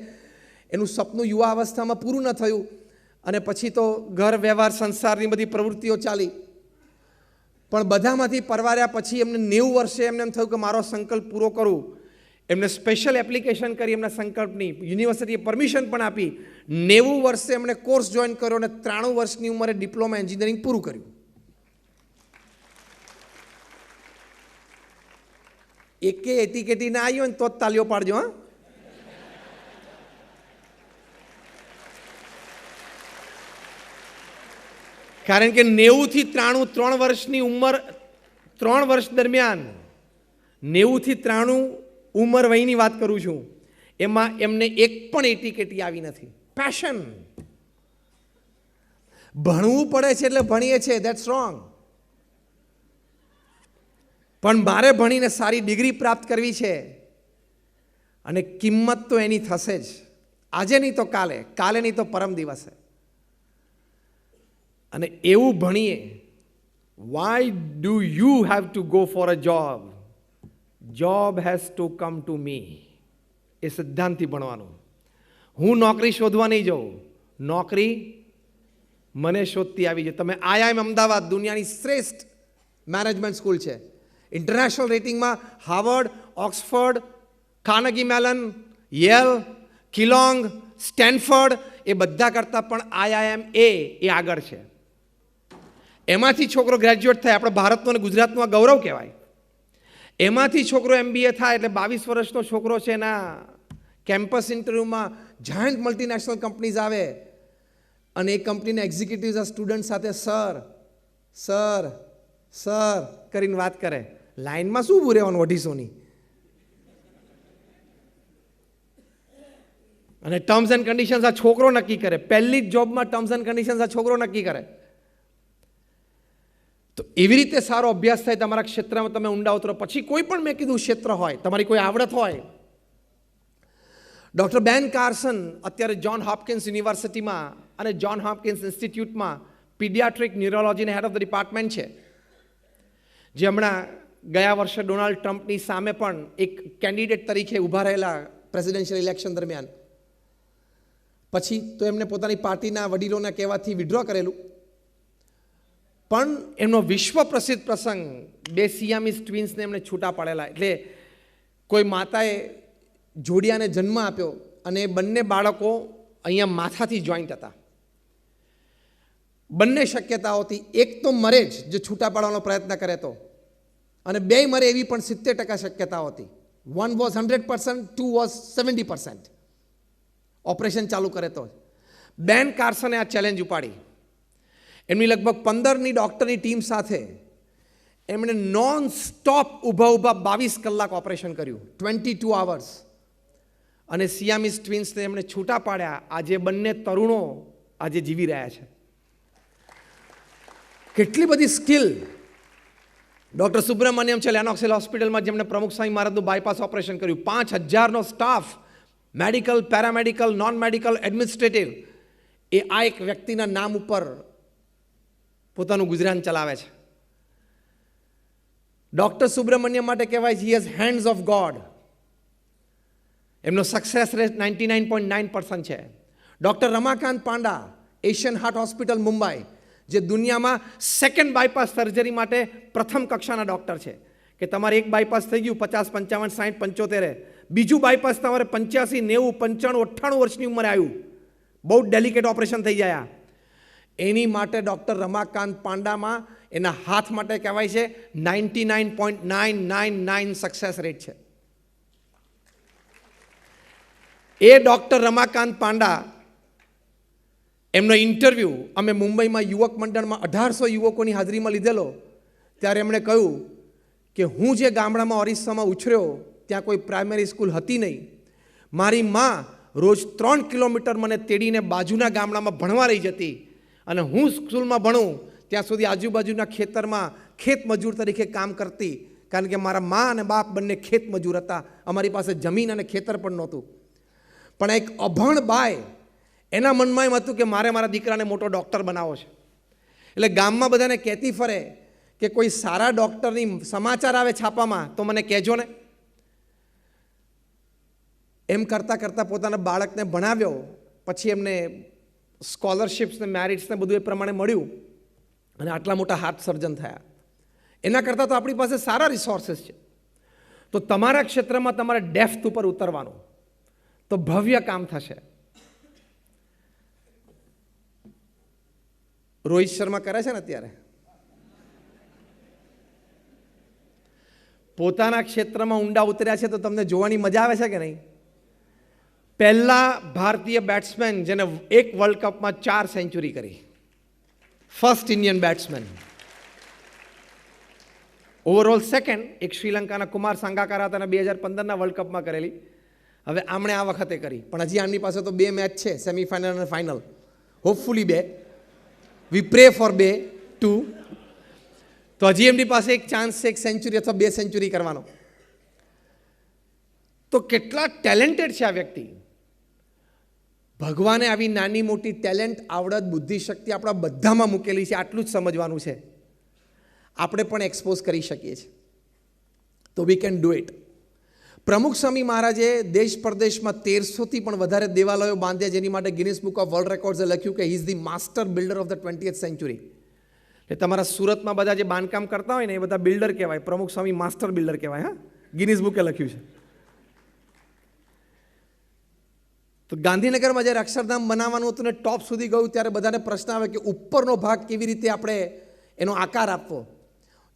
એનું સપનું યુવા અવસ્થામાં પૂરું ન થયું અને પછી તો ઘર વ્યવહાર સંસારની બધી પ્રવૃત્તિઓ ચાલી. પણ બધામાંથી પરવાર્યા પછી એમને 90 વર્ષે એમને એમ થયું કે મારો સંકલ્પ પૂરો કરું. એમને સ્પેશિયલ એપ્લિકેશન કરી એમના સંકલ્પની, યુનિવર્સિટીએ પરમિશન પણ આપી. 90 વર્ષે એમણે કોર્સ જોઈન કર્યો અને 93 વર્ષની ઉંમરે ડિપ્લોમા એન્જિનિયરિંગ પૂરું કર્યું. એકે એટીકેટી ના આવ્યો ને તો જ તાલીઓ પાડજો. હા, કારણ કે 90 થી 93, 3 વર્ષની ઉંમર, 3 વર્ષ દરમિયાન 90 થી 93 ઉંમર વયની વાત કરું છું, એમાં એમને એક પણ એટીકેટી આવી નથી. પેશન. ભણવું પડે છે એટલે ભણીએ છીએ, ધેટ્સ રોંગ. પણ મારે ભણીને સારી ડિગ્રી પ્રાપ્ત કરવી છે અને કિંમત તો એની થશે જ, આજે નહીં તો કાલે, કાલે નહીં તો પરમ દિવસે. અને એવું ભણીએ. Why do you have to go for a job? Job has to come to me. એ સિદ્ધાંતથી ભણવાનું. હું નોકરી શોધવા નહીં જાઉં, નોકરી મને શોધતી આવી જાય. તમે IIM અમદાવાદ દુનિયાની શ્રેષ્ઠ મેનેજમેન્ટ સ્કૂલ છે. ઇન્ટરનેશનલ રેટિંગમાં Harvard, Oxford, Carnegie Mellon, Yale, Kellogg, Stanford એ બધા કરતાં પણ IIM એ આગળ છે. એમાંથી છોકરો ગ્રેજ્યુએટ થાય, આપણે ભારતનો અને ગુજરાતનો ગૌરવ કહેવાય. એમાંથી છોકરો MBA થાય એટલે 22 વર્ષનો છોકરો છે, એના કેમ્પસ ઇન્ટરવ્યૂમાં જાયન્ટ મલ્ટીનેશનલ કંપનીઝ આવે અને એ કંપનીના એક્ઝિક્યુટિવ્સ આ સ્ટુડન્ટ સાથે સર સર સર કરીને વાત કરે. લાઈનમાં શું ઊભું રહેવાનું 250ની? અને ટર્મ્સ એન્ડ કન્ડિશન્સ આ છોકરો નક્કી કરે. પહેલી જ જોબમાં ટર્મ્સ એન્ડ કન્ડિશન્સ આ છોકરો નક્કી કરે. તો એવી રીતે સારો અભ્યાસ થાય, તમારા ક્ષેત્રમાં તમે ઊંડા ઉતરો. પછી કોઈ પણ મેં કીધું ક્ષેત્ર હોય, તમારી કોઈ આવડત હોય. ડૉક્ટર બેન કાર્સન અત્યારે જ્હોન હોપકિન્સ યુનિવર્સિટીમાં અને જ્હોન હોપકિન્સ ઇન્સ્ટિટ્યૂટમાં પીડિયાટ્રિક ન્યુરોલોજીના હેડ ઓફ ધ ડિપાર્ટમેન્ટ છે, જે હમણાં ગયા વર્ષે ડોનાલ્ડ ટ્રમ્પની સામે પણ એક કેન્ડિડેટ તરીકે ઊભા રહેલા પ્રેસિડેન્શિયલ ઇલેક્શન દરમિયાન. પછી તો એમને પોતાની પાર્ટીના વડીલોના કહેવાથી વિડ્રો કરેલું. પણ એમનો વિશ્વ પ્રસિદ્ધ પ્રસંગ, 2 સિયામીસ ટ્વિન્સને એમને છૂટા પાડેલા. એટલે કોઈ માતાએ જોડિયાને જન્મ આપ્યો અને બંને બાળકો અહીંયા માથાથી જોઈન્ટ હતા. બંને શક્યતાઓથી એક તો મરે જ જો છૂટા પાડવાનો પ્રયત્ન કરે તો, અને 2 મરે એવી પણ 70% શક્યતાઓ હતી. 1 વોઝ 100%, 2 વોઝ 70%. ઓપરેશન ચાલુ કરે તો. બેન કાર્સને આ ચેલેન્જ ઉપાડી. એમની લગભગ 15ની ડૉક્ટરની ટીમ સાથે એમણે નોન સ્ટોપ ઊભા 22 કલાક ઓપરેશન કર્યું, 22 hours. અને સિયામીસ ટ્વિન્સને એમણે છૂટા પાડ્યા. આજે બંને તરુણો આજે જીવી રહ્યા છે. કેટલી બધી સ્કિલ. ડૉક્ટર સુબ્રમણ્યમ છે લેનોક્સિલ હોસ્પિટલમાં, જેમણે પ્રમુખ સ્વામી મહારાજનું બાયપાસ ઓપરેશન કર્યું. 5000નો staff, medical, paramedical, non medical, administrative, એ આ એક વ્યક્તિના નામ ઉપર પોતાનું ગુજરાન ચલાવે છે. ડૉક્ટર સુબ્રમણ્યમ માટે કહેવાય છે he has hands of God. એમનો સક્સેસ રેટ 99.9% છે. Doctor Ramakant Panda, Asian heart hospital Mumbai, જે દુનિયામાં સેકન્ડ બાયપાસ સર્જરી માટે પ્રથમ કક્ષાના ડૉક્ટર છે, કે તમારે એક બાયપાસ થઈ ગયું 50, 55, 60, 75, બીજું બાયપાસ તમારે 85, 90, 95, 98 વર્ષની ઉંમરે આવ્યું. બહુ ડેલિકેટ ઓપરેશન થઈ જાય. એની માટે ડૉક્ટર રમાકાંત પાંડામાં એના હાથ માટે કહેવાય છે 99.999 સક્સેસ રેટ છે. એ ડૉક્ટર રમાકાંત પાંડા, એમનો ઇન્ટરવ્યૂ અમે મુંબઈમાં યુવક મંડળમાં 1800 યુવકોની હાજરીમાં લીધેલો. ત્યારે એમણે કહ્યું કે હું જે ગામડામાં ઓરિસ્સામાં ઉછર્યો ત્યાં કોઈ પ્રાઇમરી સ્કૂલ હતી નહીં. મારી માં રોજ 3 કિલોમીટર મને તેડીને બાજુના ગામડામાં ભણવા લઈ જતી, અને હું સ્કૂલમાં ભણું ત્યાં સુધી આજુબાજુના ખેતરમાં ખેત મજૂર તરીકે કામ કરતી, કારણ કે મારા મા અને બાપ બંને ખેત મજૂર હતા. અમારી પાસે જમીન અને ખેતર પણ નહોતું. પણ એક અભણ બાય, એના મનમાં એમ હતું કે મારે મારા દીકરાને મોટો ડૉક્ટર બનાવવો છે. એટલે ગામમાં બધાને કહેતી ફરે કે કોઈ સારા ડૉક્ટરની સમાચાર આવે છાપામાં તો મને કહેજો ને. એમ કરતાં કરતાં પોતાના બાળકને ભણાવ્યો. પછી એમને સ્કોલરશિપ્સ ને મેરિટ્સને બધું એ પ્રમાણે મળ્યું, અને આટલા મોટા હાર્ટ સર્જન થયા. એના કરતાં તો આપણી પાસે સારા રિસોર્સિસ છે. તો તમારા ક્ષેત્રમાં તમારે ડેપ્થ ઉપર ઉતરવાનું, તો ભવ્ય કામ થશે. રોહિત શર્મા કરે છે ને અત્યારે, પોતાના ક્ષેત્રમાં ઊંડા ઉતર્યા છે, તો તમને જોવાની મજા આવે છે કે નહીં? પહેલા ભારતીય બેટ્સમેન જેને એક વર્લ્ડ કપમાં 4 સેન્ચુરી કરી, first Indian batsman. Overall second એક શ્રીલંકાના કુમાર સાંગાકારા હતા, 2015ના વર્લ્ડ કપમાં કરેલી. હવે આમણે આ વખતે કરી, પણ હજી આમની પાસે તો 2 મેચ છે, સેમીફાઇનલ અને final. Hopefully 2, we pray for 2. તો હજી એમની પાસે એક ચાન્સ છે, 1 સેન્ચુરી અથવા 2 સેન્ચુરી કરવાનો. તો કેટલા ટેલેન્ટેડ છે આ વ્યક્તિ. ભગવાને આવી નાની મોટી ટેલેન્ટ, આવડત, બુદ્ધિ, શક્તિ આપણા બધામાં મૂકેલી છે. આટલું જ સમજવાનું છે. આપણે પણ એક્સપોઝ કરી શકીએ છીએ. તો વી કેન ડુ ઇટ. પ્રમુખ સ્વામી મહારાજે દેશ પરદેશમાં 1300થી પણ વધારે દેવાલયો બાંધ્યા, જેની માટે ગિનિસ બુક ઓફ વર્લ્ડ રેકોર્ડ્સે લખ્યું કે he is the master builder of the 20th century. એટલે તમારા સુરતમાં બધા જે બાંધકામ કરતા હોય ને એ બધા બિલ્ડર કહેવાય. પ્રમુખ સ્વામી માસ્ટર બિલ્ડર કહેવાય. હા, ગિનિસ બુકે લખ્યું છે. તો ગાંધીનગરમાં જ્યારે અક્ષરધામ બનાવવાનું હતું ને ટોપ સુધી ગયું, ત્યારે બધાને પ્રશ્ન આવે કે ઉપરનો ભાગ કેવી રીતે આપણે એનો આકાર આપવો.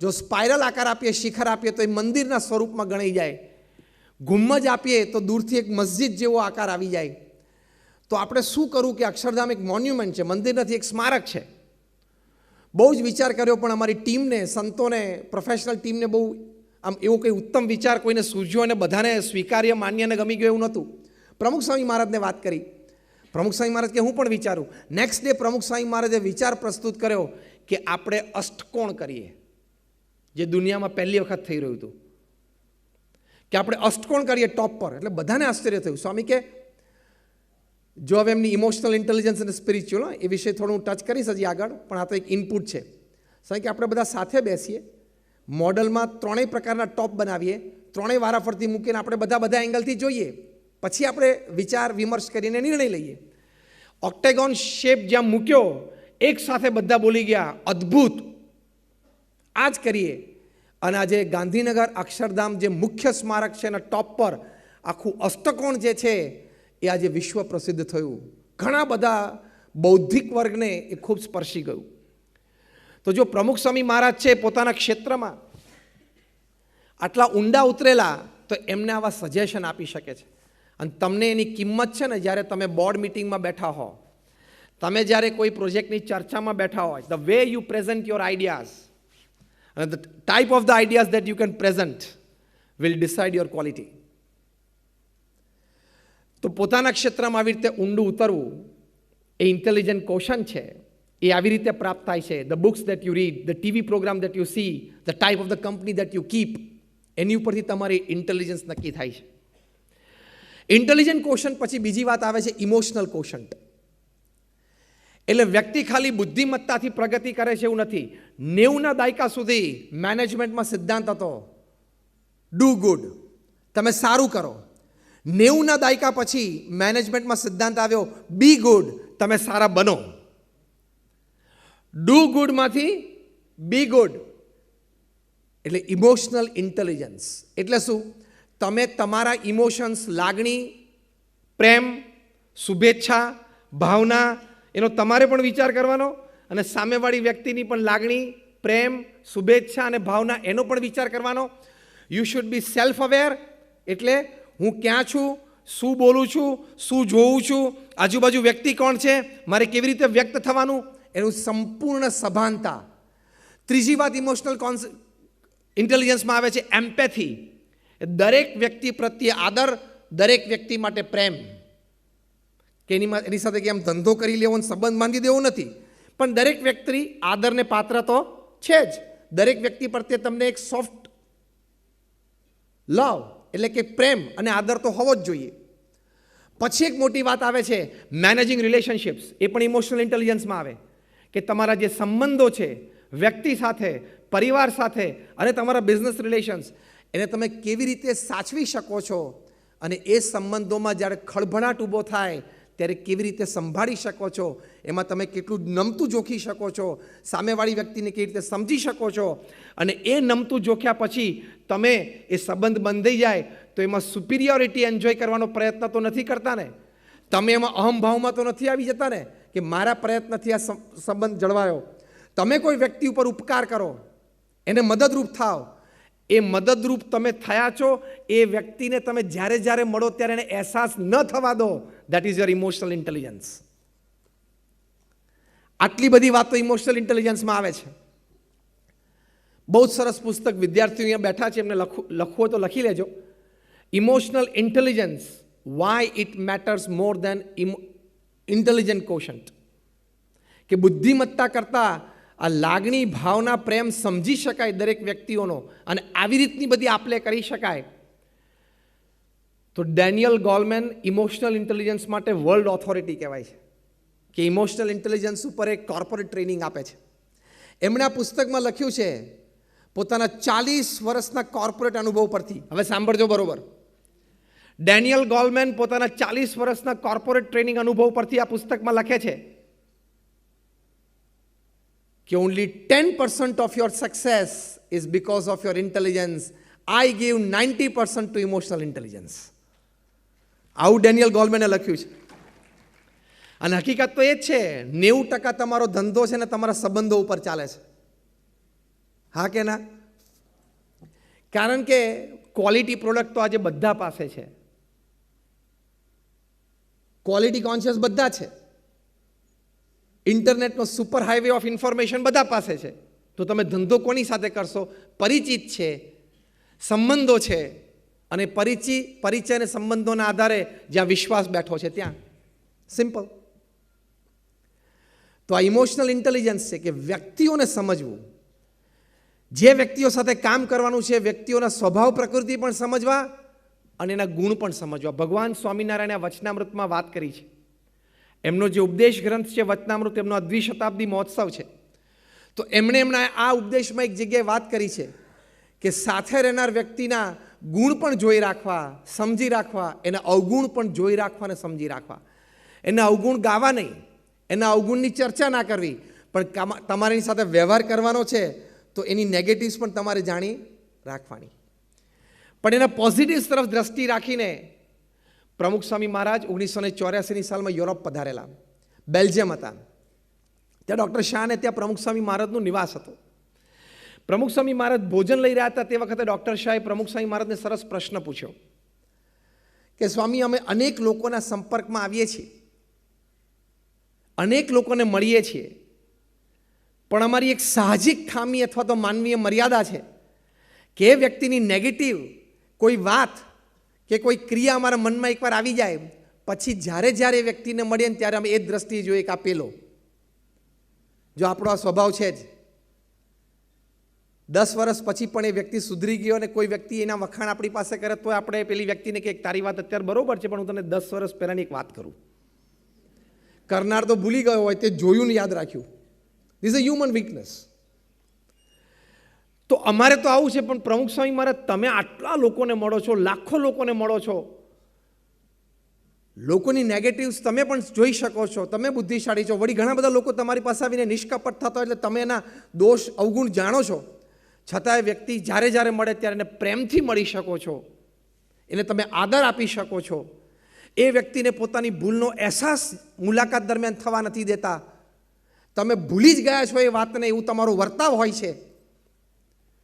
જો સ્પાઇરલ આકાર આપીએ, શિખર આપીએ, તો એ મંદિરના સ્વરૂપમાં ગણાઈ જાય. ગુમ્મજ આપીએ તો દૂરથી એક મસ્જિદ જેવો આકાર આવી જાય. તો આપણે શું કરવું કે અક્ષરધામ એક મોન્યુમેન્ટ છે, મંદિર નથી, એક સ્મારક છે. બહુ જ વિચાર કર્યો, પણ અમારી ટીમને, સંતોને, પ્રોફેશનલ ટીમને બહુ આમ એવો કંઈ ઉત્તમ વિચાર કોઈને સૂઝ્યો અને બધાને સ્વીકાર્ય, માન્ય અને ગમી ગયું એવું નહોતું. પ્રમુખ સ્વામી મહારાજને વાત કરી. પ્રમુખ સ્વામી મહારાજ કે હું પણ વિચારું. નેક્સ્ટ ડે પ્રમુખ સ્વામી મહારાજે વિચાર પ્રસ્તુત કર્યો કે આપણે અષ્ટકોણ કરીએ, જે દુનિયામાં પહેલી વખત થઈ રહ્યું હતું, કે આપણે અષ્ટકોણ કરીએ ટોપ પર. એટલે બધાને આશ્ચર્ય થયું. સ્વામી કે જો હવે એમની ઇમોશનલ ઇન્ટેલિજન્સ અને સ્પિરિચ્યુઅલ, એ વિશે થોડું હું ટચ કરીશ હજી આગળ, પણ આ તો એક ઇનપુટ છે. સ્વામી કે આપણે બધા સાથે બેસીએ, મોડલમાં 3 પ્રકારના ટોપ બનાવીએ, 3 વારાફરતી મૂકીને આપણે બધા એંગલથી જોઈએ, પછી આપણે વિચાર વિમર્શ કરીને નિર્ણય લઈએ. ઓક્ટેગોન શેપ જ્યાં મૂક્યો, એક સાથે બધા બોલી ગયા અદ્ભુત, આ જ કરીએ. અને આજે ગાંધીનગર અક્ષરધામ જે મુખ્ય સ્મારક છે એના ટોપ પર આખું અષ્ટકોણ જે છે એ આજે વિશ્વ પ્રસિદ્ધ થયું. ઘણા બધા બૌદ્ધિક વર્ગને એ ખૂબ સ્પર્શી ગયું. તો જો પ્રમુખ સ્વામી મહારાજ છે પોતાના ક્ષેત્રમાં આટલા ઊંડા ઉતરેલા, તો એમને આવા સજેશન આપી શકે છે. અને તમને એની કિંમત છે ને, જ્યારે તમે બોર્ડ મિટિંગમાં બેઠા હો તમે જ્યારે કોઈ પ્રોજેક્ટની ચર્ચામાં બેઠા હોય, the way you present your ideas અને the type of the ideas that you can present will decide your quality. તો પોતાના ક્ષેત્રમાં આવી રીતે ઊંડું ઉતરવું એ ઇન્ટેલિજન્ટ કૌશલ છે. એ આવી રીતે પ્રાપ્ત થાય છે. The books that you read, the TV programme that you see, the type of the company that you keep, એની ઉપરથી તમારી ઇન્ટેલિજન્સ નક્કી થાય છે. ઇન્ટેલિજન્ટ કોશન્ટ પછી બીજી વાત આવે છે ઇમોશનલ કોશન્ટ. એટલે વ્યક્તિ ખાલી બુદ્ધિમત્તાથી પ્રગતિ કરે છે એવું નથી. 90ના દાયકા સુધી મેનેજમેન્ટમાં સિદ્ધાંત હતો ડુ ગુડ, તમે સારું કરો. 90ના દાયકા પછી મેનેજમેન્ટમાં સિદ્ધાંત આવ્યો બી ગુડ, તમે સારા બનો. ડુ ગુડમાંથી બી ગુડ એટલે ઇમોશનલ ઇન્ટેલિજન્સ. એટલે શું? તમે તમારા ઇમોશન્સ, લાગણી, પ્રેમ, શુભેચ્છા, ભાવના, એનો તમારે પણ વિચાર કરવાનો અને સામેવાળી વ્યક્તિની પણ લાગણી, પ્રેમ, શુભેચ્છા અને ભાવના એનો પણ વિચાર કરવાનો. You should be self aware. એટલે હું ક્યાં છું, શું બોલું છું, શું જોઉં છું, આજુબાજુ વ્યક્તિ કોણ છે, મારે કેવી રીતે વ્યક્ત થવાનું, એનું સંપૂર્ણ સભાનતા. ત્રીજી વાત ઇમોશનલ ઇન્ટેલિજન્સમાં આવે છે એમ્પેથી. દરેક વ્યક્તિ પ્રત્યે આદર, દરેક વ્યક્તિ માટે પ્રેમ. કે એની સાથે કે આમ ધંધો કરી લેવો, સંબંધ બાંધી દેવો નથી, પણ દરેક વ્યક્તિ આદરને પાત્ર તો છે જ. દરેક વ્યક્તિ પ્રત્યે તમને એક સોફ્ટ લવ એટલે કે પ્રેમ અને આદર તો હોવો જ જોઈએ. પછી એક મોટી વાત આવે છે મેનેજિંગ રિલેશનશિપ્સ. એ પણ ઇમોશનલ ઇન્ટેલિજન્સમાં આવે કે તમારા જે સંબંધો છે વ્યક્તિ સાથે, પરિવાર સાથે અને તમારા બિઝનેસ રિલેશન્સ, એને તમે કેવી રીતે સાચવી શકો છો અને એ સંબંધોમાં જ્યારે ખળભળાટ ઊભો થાય ત્યારે કેવી રીતે સંભાળી શકો છો, એમાં તમે કેટલું નમતું જોખી શકો છો, સામેવાળી વ્યક્તિને કેવી રીતે સમજી શકો છો. અને એ નમતું જોખ્યા પછી તમે એ સંબંધ બંધાઈ જાય તો એમાં સુપિરિયોરિટી એન્જોય કરવાનો પ્રયત્ન તો નથી કરતા ને. તમે એમાં અહમભાવમાં તો નથી આવી જતા ને કે મારા પ્રયત્નથી આ સંબંધ જળવાયો. તમે કોઈ વ્યક્તિ ઉપર ઉપકાર કરો, એને મદદરૂપ થાવ. એ મદદરૂપ તમે થયા છો એ વ્યક્તિને તમે જ્યારે જ્યારે મળો ત્યારે એને અહેસાસ ન થવા દો. That is your emotional intelligence. આટલી બધી વાતો ઇમોશનલ ઇન્ટેલિજન્સમાં આવે છે. બહુ જ સરસ પુસ્તક, વિદ્યાર્થીઓ અહીંયા બેઠા છે, એમને લખવું તો લખી લેજો. Emotional intelligence, why it matters more than intelligent quotient. કે બુદ્ધિમત્તા કરતાં આ લાગણી, ભાવના, પ્રેમ સમજી શકાય દરેક વ્યક્તિઓનો અને આવી રીતની બધી આપલે કરી શકાય. તો ડેનિયલ ગોલમેન ઇમોશનલ ઇન્ટેલિજન્સ માટે વર્લ્ડ ઓથોરિટી કહેવાય છે કે ઇમોશનલ ઇન્ટેલિજન્સ ઉપર એક કોર્પોરેટ ટ્રેનિંગ આપે છે. એમણે આ પુસ્તકમાં લખ્યું છે પોતાના 40 વર્ષના કોર્પોરેટ અનુભવ પરથી. હવે સાંભળજો બરોબર. ડેનિયલ ગોલમેન પોતાના 40 વર્ષના કોર્પોરેટ ટ્રેનિંગ અનુભવ પરથી આ પુસ્તકમાં લખે છે કે only 10% of your success is because of your intelligence. I give 90% to emotional intelligence. આવું ડેનિયલ ગોલમેને લખ્યું છે. અને હકીકત તો એ જ છે, 90% તમારો ધંધો છે ને તમારા સંબંધો ઉપર ચાલે છે. હા કે ના? કારણ કે ક્વોલિટી પ્રોડક્ટ તો આજે બધા પાસે છે. ક્વોલિટી કોન્શિયસ બધા છે. ઇન્ટરનેટનો સુપર હાઈવે ઓફ ઇન્ફોર્મેશન બધા પાસે છે. તો તમે ધંધો કોની સાથે કરશો? પરિચિત છે, સંબંધો છે, અને પરિચય અને સંબંધોના આધારે જ્યાં વિશ્વાસ બેઠો છે ત્યાં. સિમ્પલ. તો આ ઇમોશનલ ઇન્ટેલિજન્સ છે કે વ્યક્તિઓને સમજવું, જે વ્યક્તિઓ સાથે કામ કરવાનું છે વ્યક્તિઓના સ્વભાવ પ્રકૃતિ પણ સમજવા અને એના ગુણ પણ સમજવા. ભગવાન સ્વામિનારાયણે વચનામૃતમાં વાત કરી છે. એમનો જે ઉપદેશ ગ્રંથ છે વચનામૃત, એમનો દ્વિશતાબ્દી મહોત્સવ છે. તો એમણે આ ઉપદેશમાં એક જગ્યાએ વાત કરી છે કે સાથે રહેનાર વ્યક્તિના ગુણ પણ જોઈ રાખવા, સમજી રાખવા, એના અવગુણ પણ જોઈ રાખવા અને સમજી રાખવા. એના અવગુણ ગાવા નહીં, એના અવગુણની ચર્ચા ના કરવી, પણ તમારી સાથે વ્યવહાર કરવાનો છે તો એની નેગેટિવ્સ પણ તમારે જાણી રાખવાની. પણ એના પોઝિટિવ્સ તરફ દ્રષ્ટિ રાખીને પ્રમુખ સ્વામી મહારાજ 1984ની સાલમાં યુરોપ પધારેલા. બેલ્જિયમ હતા. ત્યાં ડૉક્ટર શાહને ત્યાં પ્રમુખ સ્વામી મહારાજનો નિવાસ હતો. પ્રમુખ સ્વામી મહારાજ ભોજન લઈ રહ્યા હતા તે વખતે ડૉક્ટર શાહે પ્રમુખ સ્વામી મહારાજને સરસ પ્રશ્ન પૂછ્યો કે સ્વામી, અમે અનેક લોકોના સંપર્કમાં આવીએ છીએ અનેક લોકોને મળીએ છીએ, પણ અમારી એક સાહજિક ખામી અથવા તો માનવીય મર્યાદા છે કે એ વ્યક્તિની નેગેટિવ કોઈ વાત કે કોઈ ક્રિયા અમારા મનમાં એકવાર આવી જાય પછી જ્યારે જ્યારે એ વ્યક્તિને મળીએ ને ત્યારે અમે એ જ દ્રષ્ટિએ જોઈએ કે આ પેલો. જો આપણો આ સ્વભાવ છે જ, 10 વર્ષ પછી પણ એ વ્યક્તિ સુધરી ગયો અને કોઈ વ્યક્તિ એના વખાણ આપણી પાસે કરે તો આપણે પેલી વ્યક્તિને કે તારી વાત અત્યારે બરોબર છે, પણ હું તને 10 વર્ષ પહેલાંની એક વાત કરું. કરનાર તો ભૂલી ગયો હોય, તે જોયું ને યાદ રાખ્યું. This a human weakness. તો અમારે તો આવું છે, પણ પ્રમુખ સ્વામી મહારાજ તમે આટલા લોકોને મળો છો, લાખો લોકોને મળો છો, લોકોની નેગેટિવ્સ તમે પણ જોઈ શકો છો, તમે બુદ્ધિશાળી છો, વળી ઘણા બધા લોકો તમારી પાસે આવીને નિષ્કપટ થતા હોય એટલે તમે એના દોષ અવગુણ જાણો છો, છતાં એ વ્યક્તિ જ્યારે જ્યારે મળે ત્યારે એને પ્રેમથી મળી શકો છો, એને તમે આદર આપી શકો છો. એ વ્યક્તિને પોતાની ભૂલનો અહેસાસ મુલાકાત દરમિયાન થવા નથી દેતા. તમે ભૂલી જ ગયા છો એ વાતને, એવું તમારો વર્તાવ હોય છે.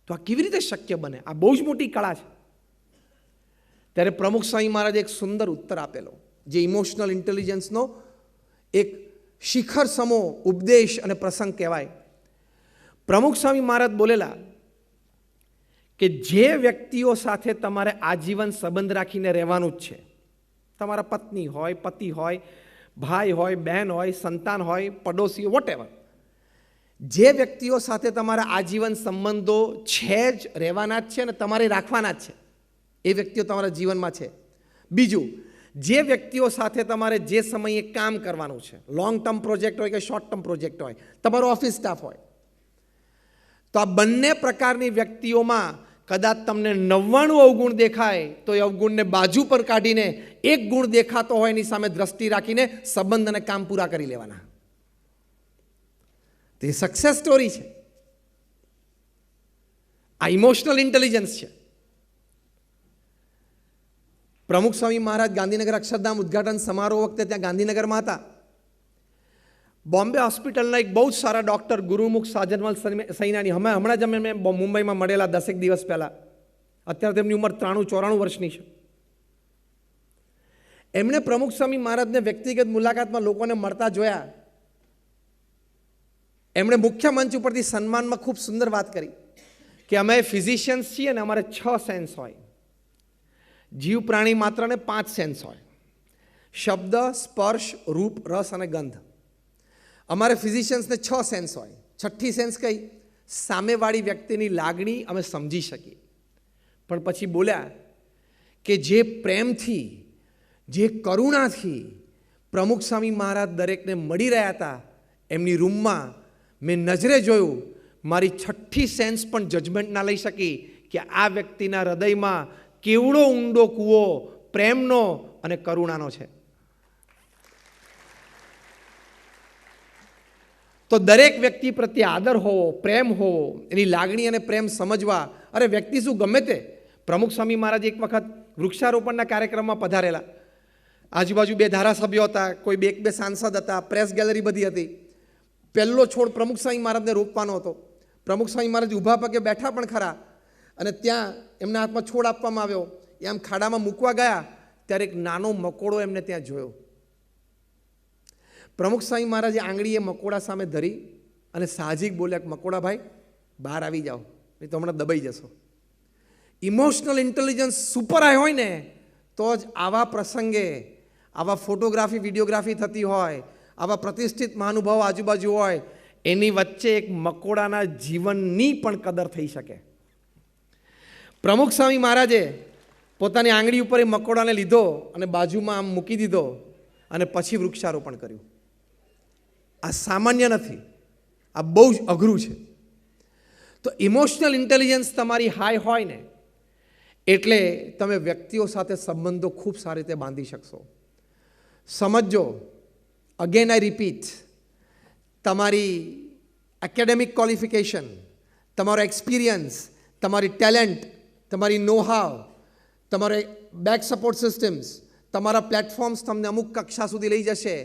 તો આ કેવી રીતે શક્ય બને? આ બહુ જ મોટી કળા છે. ત્યારે પ્રમુખ સ્વામી મહારાજે એક સુંદર ઉત્તર આપેલો, જે ઇમોશનલ ઇન્ટેલિજન્સનો એક શિખર સમો ઉપદેશ અને પ્રસંગ કહેવાય. પ્રમુખ સ્વામી મહારાજ બોલેલા કે જે વ્યક્તિઓ સાથે તમારે આજીવન સંબંધ રાખીને રહેવાનું જ છે, તમારા પત્ની હોય, પતિ હોય, ભાઈ હોય, બહેન હોય, સંતાન હોય, પડોશી, વોટેવર, જે વ્યક્તિઓ સાથે તમારા આજીવન સંબંધો છે જ, રહેવાના જ છે અને તમારે રાખવાના જ છે, એ વ્યક્તિઓ તમારા જીવનમાં છે. બીજું, જે વ્યક્તિઓ સાથે તમારે જે સમયે કામ કરવાનું છે, લોંગ ટર્મ પ્રોજેક્ટ હોય કે શોર્ટ ટર્મ પ્રોજેક્ટ હોય, તમારો ઓફિસ સ્ટાફ હોય, તો આ બંને પ્રકારની વ્યક્તિઓમાં કદાચ તમને 99 અવગુણ દેખાય તો એ અવગુણને બાજુ પર કાઢીને એક ગુણ દેખાતો હોય એની સામે દ્રષ્ટિ રાખીને સંબંધ અને કામ પૂરા કરી લેવાના. તે સક્સેસ સ્ટોરી છે. આ ઇમોશનલ ઇન્ટેલિજન્સ છે. પ્રમુખ સ્વામી મહારાજ ગાંધીનગર અક્ષરધામ ઉદ્ઘાટન સમારોહ વખતે ત્યાં ગાંધીનગરમાં હતા. બોમ્બે હોસ્પિટલના એક બહુ જ સારા ડૉક્ટર ગુરુમુખ સાજનવાલ સૈનાની હમણાં જ અમે મુંબઈમાં મળેલા 10 દિવસ પહેલાં. અત્યારે તેમની ઉંમર 93-94 વર્ષની છે. એમણે પ્રમુખ સ્વામી મહારાજને વ્યક્તિગત મુલાકાતમાં લોકોને મળતા જોયા. એમણે મુખ્ય મંચ ઉપરથી સન્માનમાં ખૂબ સુંદર વાત કરી કે અમે ફિઝિશિયન્સ છીએ ને અમારે 6 સેન્સ હોય, જીવ પ્રાણી માત્રને 5 સેન્સ હોય, શબ્દ, સ્પર્શ, રૂપ, રસ અને ગંધ. અમારે ફિઝિશિયન્સને 6 સેન્સ હોય. 6ઠ્ઠી સેન્સ કઈ? સામેવાળી વ્યક્તિની લાગણી અમે સમજી શકીએ. પણ પછી બોલ્યા કે જે પ્રેમથી, જે કરુણાથી પ્રમુખ સ્વામી મહારાજ દરેકને મળી રહ્યા હતા, એમની રૂમમાં મેં નજરે જોયું, મારી 6ઠ્ઠી સેન્સ પણ જજમેન્ટ ના લઈ શકી કે આ વ્યક્તિના હૃદયમાં કેવડો ઊંડો કૂવો પ્રેમનો અને કરુણાનો છે. તો દરેક વ્યક્તિ પ્રત્યે આદર હોવો, પ્રેમ હોવો, એની લાગણી અને પ્રેમ સમજવા. અરે વ્યક્તિ શું, ગમે તે. પ્રમુખ સ્વામી મહારાજ એક વખત વૃક્ષારોપણના કાર્યક્રમમાં પધારેલા. આજુબાજુ 2 ધારાસભ્યો હતા, કોઈ 1-2 સાંસદ હતા, પ્રેસ ગેલેરી બધી હતી. પહેલો છોડ પ્રમુખ સ્વામી મહારાજને રોપવાનો હતો. પ્રમુખ સ્વામી મહારાજ ઊભા પગે બેઠા પણ ખરા, અને ત્યાં એમના હાથમાં છોડ આપવામાં આવ્યો. એ આમ ખાડામાં મૂકવા ગયા ત્યારે એક નાનો મકોડો એમને ત્યાં જોયો. પ્રમુખ સ્વામી મહારાજે આંગળીએ મકોડા સામે ધરી અને સાહજિક બોલ્યા કે મકોડા ભાઈ બહાર આવી જાઓ, નહીં તો હમણાં દબાઈ જશો. ઇમોશનલ ઇન્ટેલિજન્સ સુપર હાઈ હોય ને તો જ આવા પ્રસંગે, આવા ફોટોગ્રાફી વિડીયોગ્રાફી થતી હોય, આવા પ્રતિષ્ઠિત મહાનુભાવો આજુબાજુ હોય, એની વચ્ચે એક મકોડાના જીવનની પણ કદર થઈ શકે. પ્રમુખ સ્વામી મહારાજે પોતાની આંગળી ઉપર એ મકોડાને લીધો અને બાજુમાં આમ મૂકી દીધો અને પછી વૃક્ષારોપણ કર્યું. આ સામાન્ય નથી, આ બહુ જ અઘરું છે. તો ઇમોશનલ ઇન્ટેલિજન્સ તમારી હાઈ હોય ને એટલે તમે વ્યક્તિઓ સાથે સંબંધો ખૂબ સારી રીતે બાંધી શકશો. સમજો, અગેન આઈ રિપીટ, તમારી એકેડેમિક ક્વોલિફિકેશન, તમારો એક્સપિરિયન્સ, તમારી ટેલેન્ટ, તમારી નો હાવ, તમારે બેક સપોર્ટ સિસ્ટમ્સ, તમારા પ્લેટફોર્મ્સ તમને અમુક કક્ષા સુધી લઈ જશે,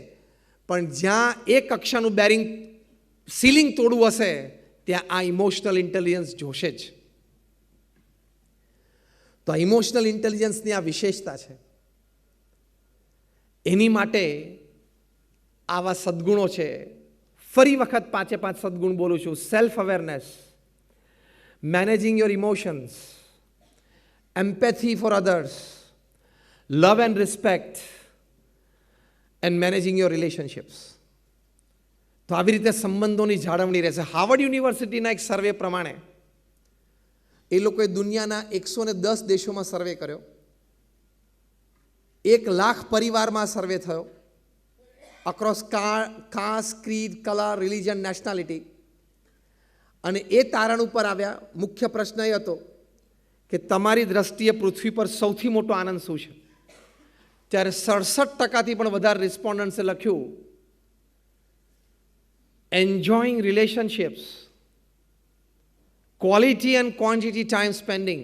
પણ જ્યાં એ કક્ષાનું બેરિંગ સીલિંગ તોડવું હશે ત્યાં આ ઇમોશનલ ઇન્ટેલિજન્સ જોશે જ. તો આ ઇમોશનલ ઇન્ટેલિજન્સની આ વિશેષતા છે. એની માટે આવા સદ્ગુણો છે. ફરી વખત 5 સદ્ગુણ બોલું છું. Self awareness, managing your emotions, empathy for others, love and respect and managing your relationships. તો આવી રીતે સંબંધોની જાળવણી રહેશે. હાર્વર્ડ યુનિવર્સિટીના એક સર્વે પ્રમાણે એ લોકોએ દુનિયાના 110 દેશોમાં સર્વે કર્યો. 1 લાખ પરિવારમાં સર્વે થયો, across caste, creed, colour, religion, nationality. અને એ તારણ ઉપર આવ્યા. મુખ્ય પ્રશ્ન એ હતો કે તમારી દ્રષ્ટિએ પૃથ્વી પર સૌથી મોટો આનંદ શું છે? ત્યારે 67% પણ વધારે રિસ્પોન્ડન્ટ્સે લખ્યું enjoying relationships, quality and quantity time spending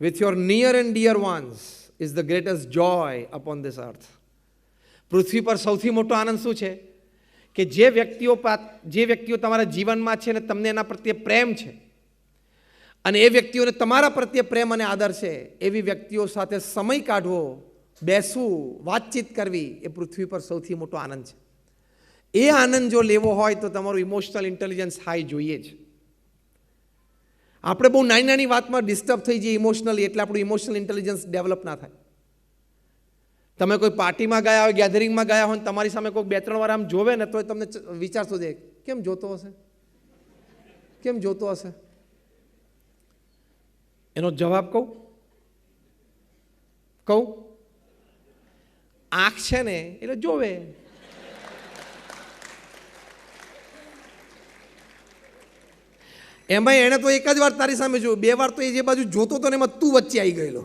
with your near and dear ones is the greatest joy upon this earth. પૃથ્વી પર સૌથી મોટો આનંદ શું છે? કે જે વ્યક્તિઓ તમારા જીવનમાં છે ને તમને એના પ્રત્યે પ્રેમ છે અને એ વ્યક્તિઓને તમારા પ્રત્યે પ્રેમ અને આદર છે, એવી વ્યક્તિઓ સાથે સમય કાઢવો, બેસવું, વાતચીત કરવી એ પૃથ્વી પર સૌથી મોટો આનંદ છે. એ આનંદ જો લેવો હોય તો તમારું ઇમોશનલ ઇન્ટેલિજન્સ હાઈ જોઈએ જ. આપણે બહુ નાની નાની વાતમાં ડિસ્ટર્બ થઈ જઈએ ઇમોશનલી, એટલે આપણું ઇમોશનલ ઇન્ટેલિજન્સ ડેવલપ ના થાય. તમે કોઈ પાર્ટીમાં ગયા હોય, ગેધરિંગમાં ગયા હોય, તમારી સામે કોઈ 2-3 વાર આમ જોવે ને તો તમને વિચારશો દે કેમ જોતો હશે, કેમ જોતો હશે. એનો જવાબ કહું, આંખ છે ને એટલે જોવે. એમાં એણે તો એક જ વાર તારી સામે જોયું, 2 વાર તો એ જે બાજુ જોતો હતો ને એમાં તું વચ્ચે આવી ગયેલો,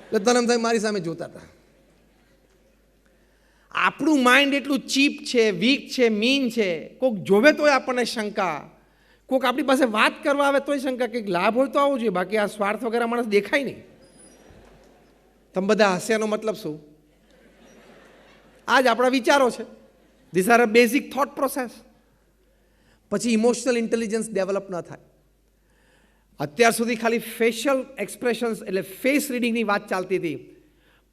એટલે તને એમ થાય મારી સામે જોતા હતા. આપણું માઇન્ડ એટલું ચીપ છે, વીક છે, મીન છે. કોઈક જોવે તોય આપણને શંકા, કોઈક આપણી પાસે વાત કરવા આવે તોય શંકા, કંઈક લાભ હોય તો આવવું જોઈએ, બાકી આ સ્વાર્થ વગેરે માણસ દેખાય નહીં. તમે બધા હસ્યાનો મતલબ શું? આ જ આપણા વિચારો છે. This are a basic thought process. પછી ઇમોશનલ ઇન્ટેલિજન્સ ડેવલપ ન થાય. અત્યાર સુધી ખાલી ફેશિયલ એક્સપ્રેશન્સ એટલે ફેસ રીડિંગની વાત ચાલતી હતી,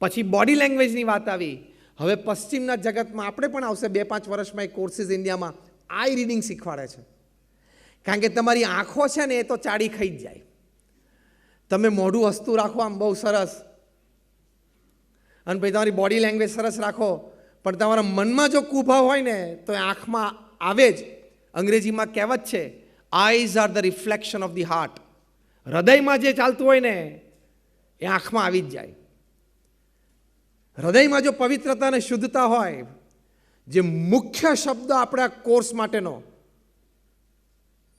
પછી બોડી લેંગ્વેજની વાત આવી. હવે પશ્ચિમના જગતમાં આપણે પણ આવશે 2-5 વર્ષમાં એક કોર્સિસ ઇન્ડિયામાં આઈ રીડિંગ શીખવાડે છે. કારણ કે તમારી આંખો છે ને એ તો ચાડી ખાઈ જ જાય. તમે મોઢું હસતું રાખો આમ બહુ સરસ, અને પછી તમારી બોડી લેંગ્વેજ સરસ રાખો, પણ તમારા મનમાં જો કુભાવ હોય ને તો એ આંખમાં આવે જ. અંગ્રેજીમાં કહેવત છે, eyes are the reflection of the heart. હૃદયમાં જે ચાલતું હોય ને એ આંખમાં આવી જ જાય. હૃદયમાં જો પવિત્રતા અને શુદ્ધતા હોય, જે મુખ્ય શબ્દ આપણા કોર્સ માટેનો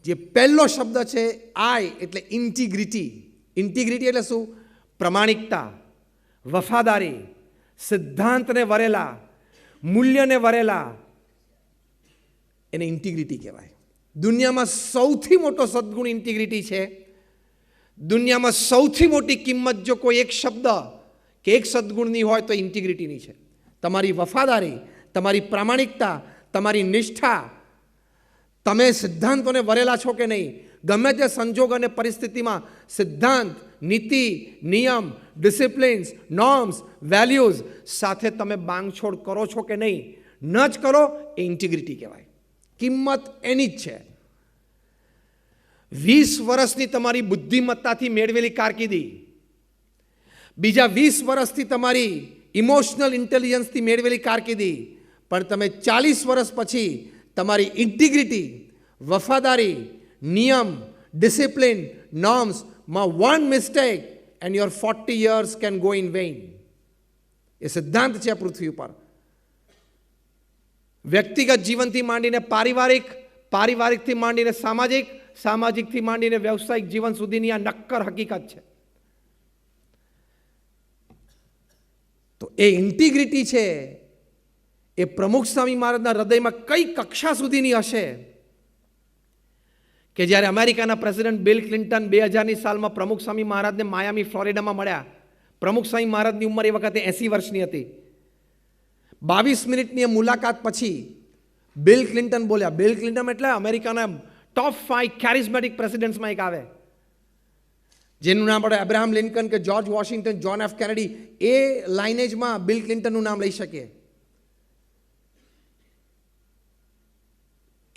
જે પહેલો શબ્દ છે આઈ એટલે ઇન્ટિગ્રિટી. ઇન્ટિગ્રિટી એટલે શું? પ્રમાણિકતા, વફાદારી, સિદ્ધાંતને વરેલા, મૂલ્યને વરેલા, એને ઇન્ટિગ્રિટી કહેવાય. દુનિયામાં સૌથી મોટો સદ્ગુણ ઇન્ટિગ્રિટી છે. દુનિયામાં સૌથી મોટી કિંમત જો કોઈ એક શબ્દ કે એક સદ્ગુણની હોય તો ઇન્ટિગ્રિટીની છે. તમારી વફાદારી, તમારી પ્રામાણિકતા, તમારી નિષ્ઠા, તમે સિદ્ધાંતોને વરેલા છો કે નહીં, ગમે તે સંજોગ અને પરિસ્થિતિમાં સિદ્ધાંત, નીતિ, નિયમ, ડિસિપ્લિન્સ, નોર્મ્સ, વેલ્યુઝ સાથે તમે બાંધછોડ કરો છો કે નહીં, ન જ કરો એ ઇન્ટિગ્રિટી કહેવાય. કિંમત એની જ છે. 20 વર્ષની તમારી બુદ્ધિમત્તાથી મેળવેલી કારકિર્દી, બીજા 20 વર્ષથી તમારી ઇમોશનલ ઇન્ટેલિજન્સથી મેળવેલી કારકિર્દી, પણ તમે 40 વર્ષ પછી તમારી ઇન્ટિગ્રિટી, વફાદારી, નિયમ, ડિસિપ્લિન, નોર્મ્સમાં one mistake and your 40 years can go in vain. એ સિદ્ધાંત છે પૃથ્વી ઉપર. વ્યક્તિગત જીવનથી માંડીને પારિવારિક, પારિવારિકથી માંડીને સામાજિક, સામાજિકથી માંડીને વ્યવસાયિક જીવન સુધીની આ નક્કર હકીકત છે. તો એ ઇન્ટિગ્રિટી છે એ પ્રમુખ સ્વામી મહારાજના હૃદયમાં કઈ કક્ષા સુધીની હશે કે જ્યારે અમેરિકાના પ્રેસિડેન્ટ બિલ ક્લિન્ટન 2000ની સાલમાં પ્રમુખ સ્વામી મહારાજને માયામી ફ્લોરિડામાં મળ્યા. પ્રમુખ સ્વામી મહારાજની ઉંમર એ વખતે 80 વર્ષની હતી. 22 મિનિટની મુલાકાત પછી બિલ ક્લિન્ટન બોલ્યા. બિલ ક્લિન્ટન એટલે અમેરિકાના ટોપ 5 કેરિઝમેટિક પ્રેસિડેન્ટ્સમાં એક આવે, જેનું નામ આપણે અબ્રાહમ લિંકન કે George Washington, John F Kennedy, એ લાઇનેજમાં બિલ ક્લિન્ટનનું નામ લઈ શકીએ.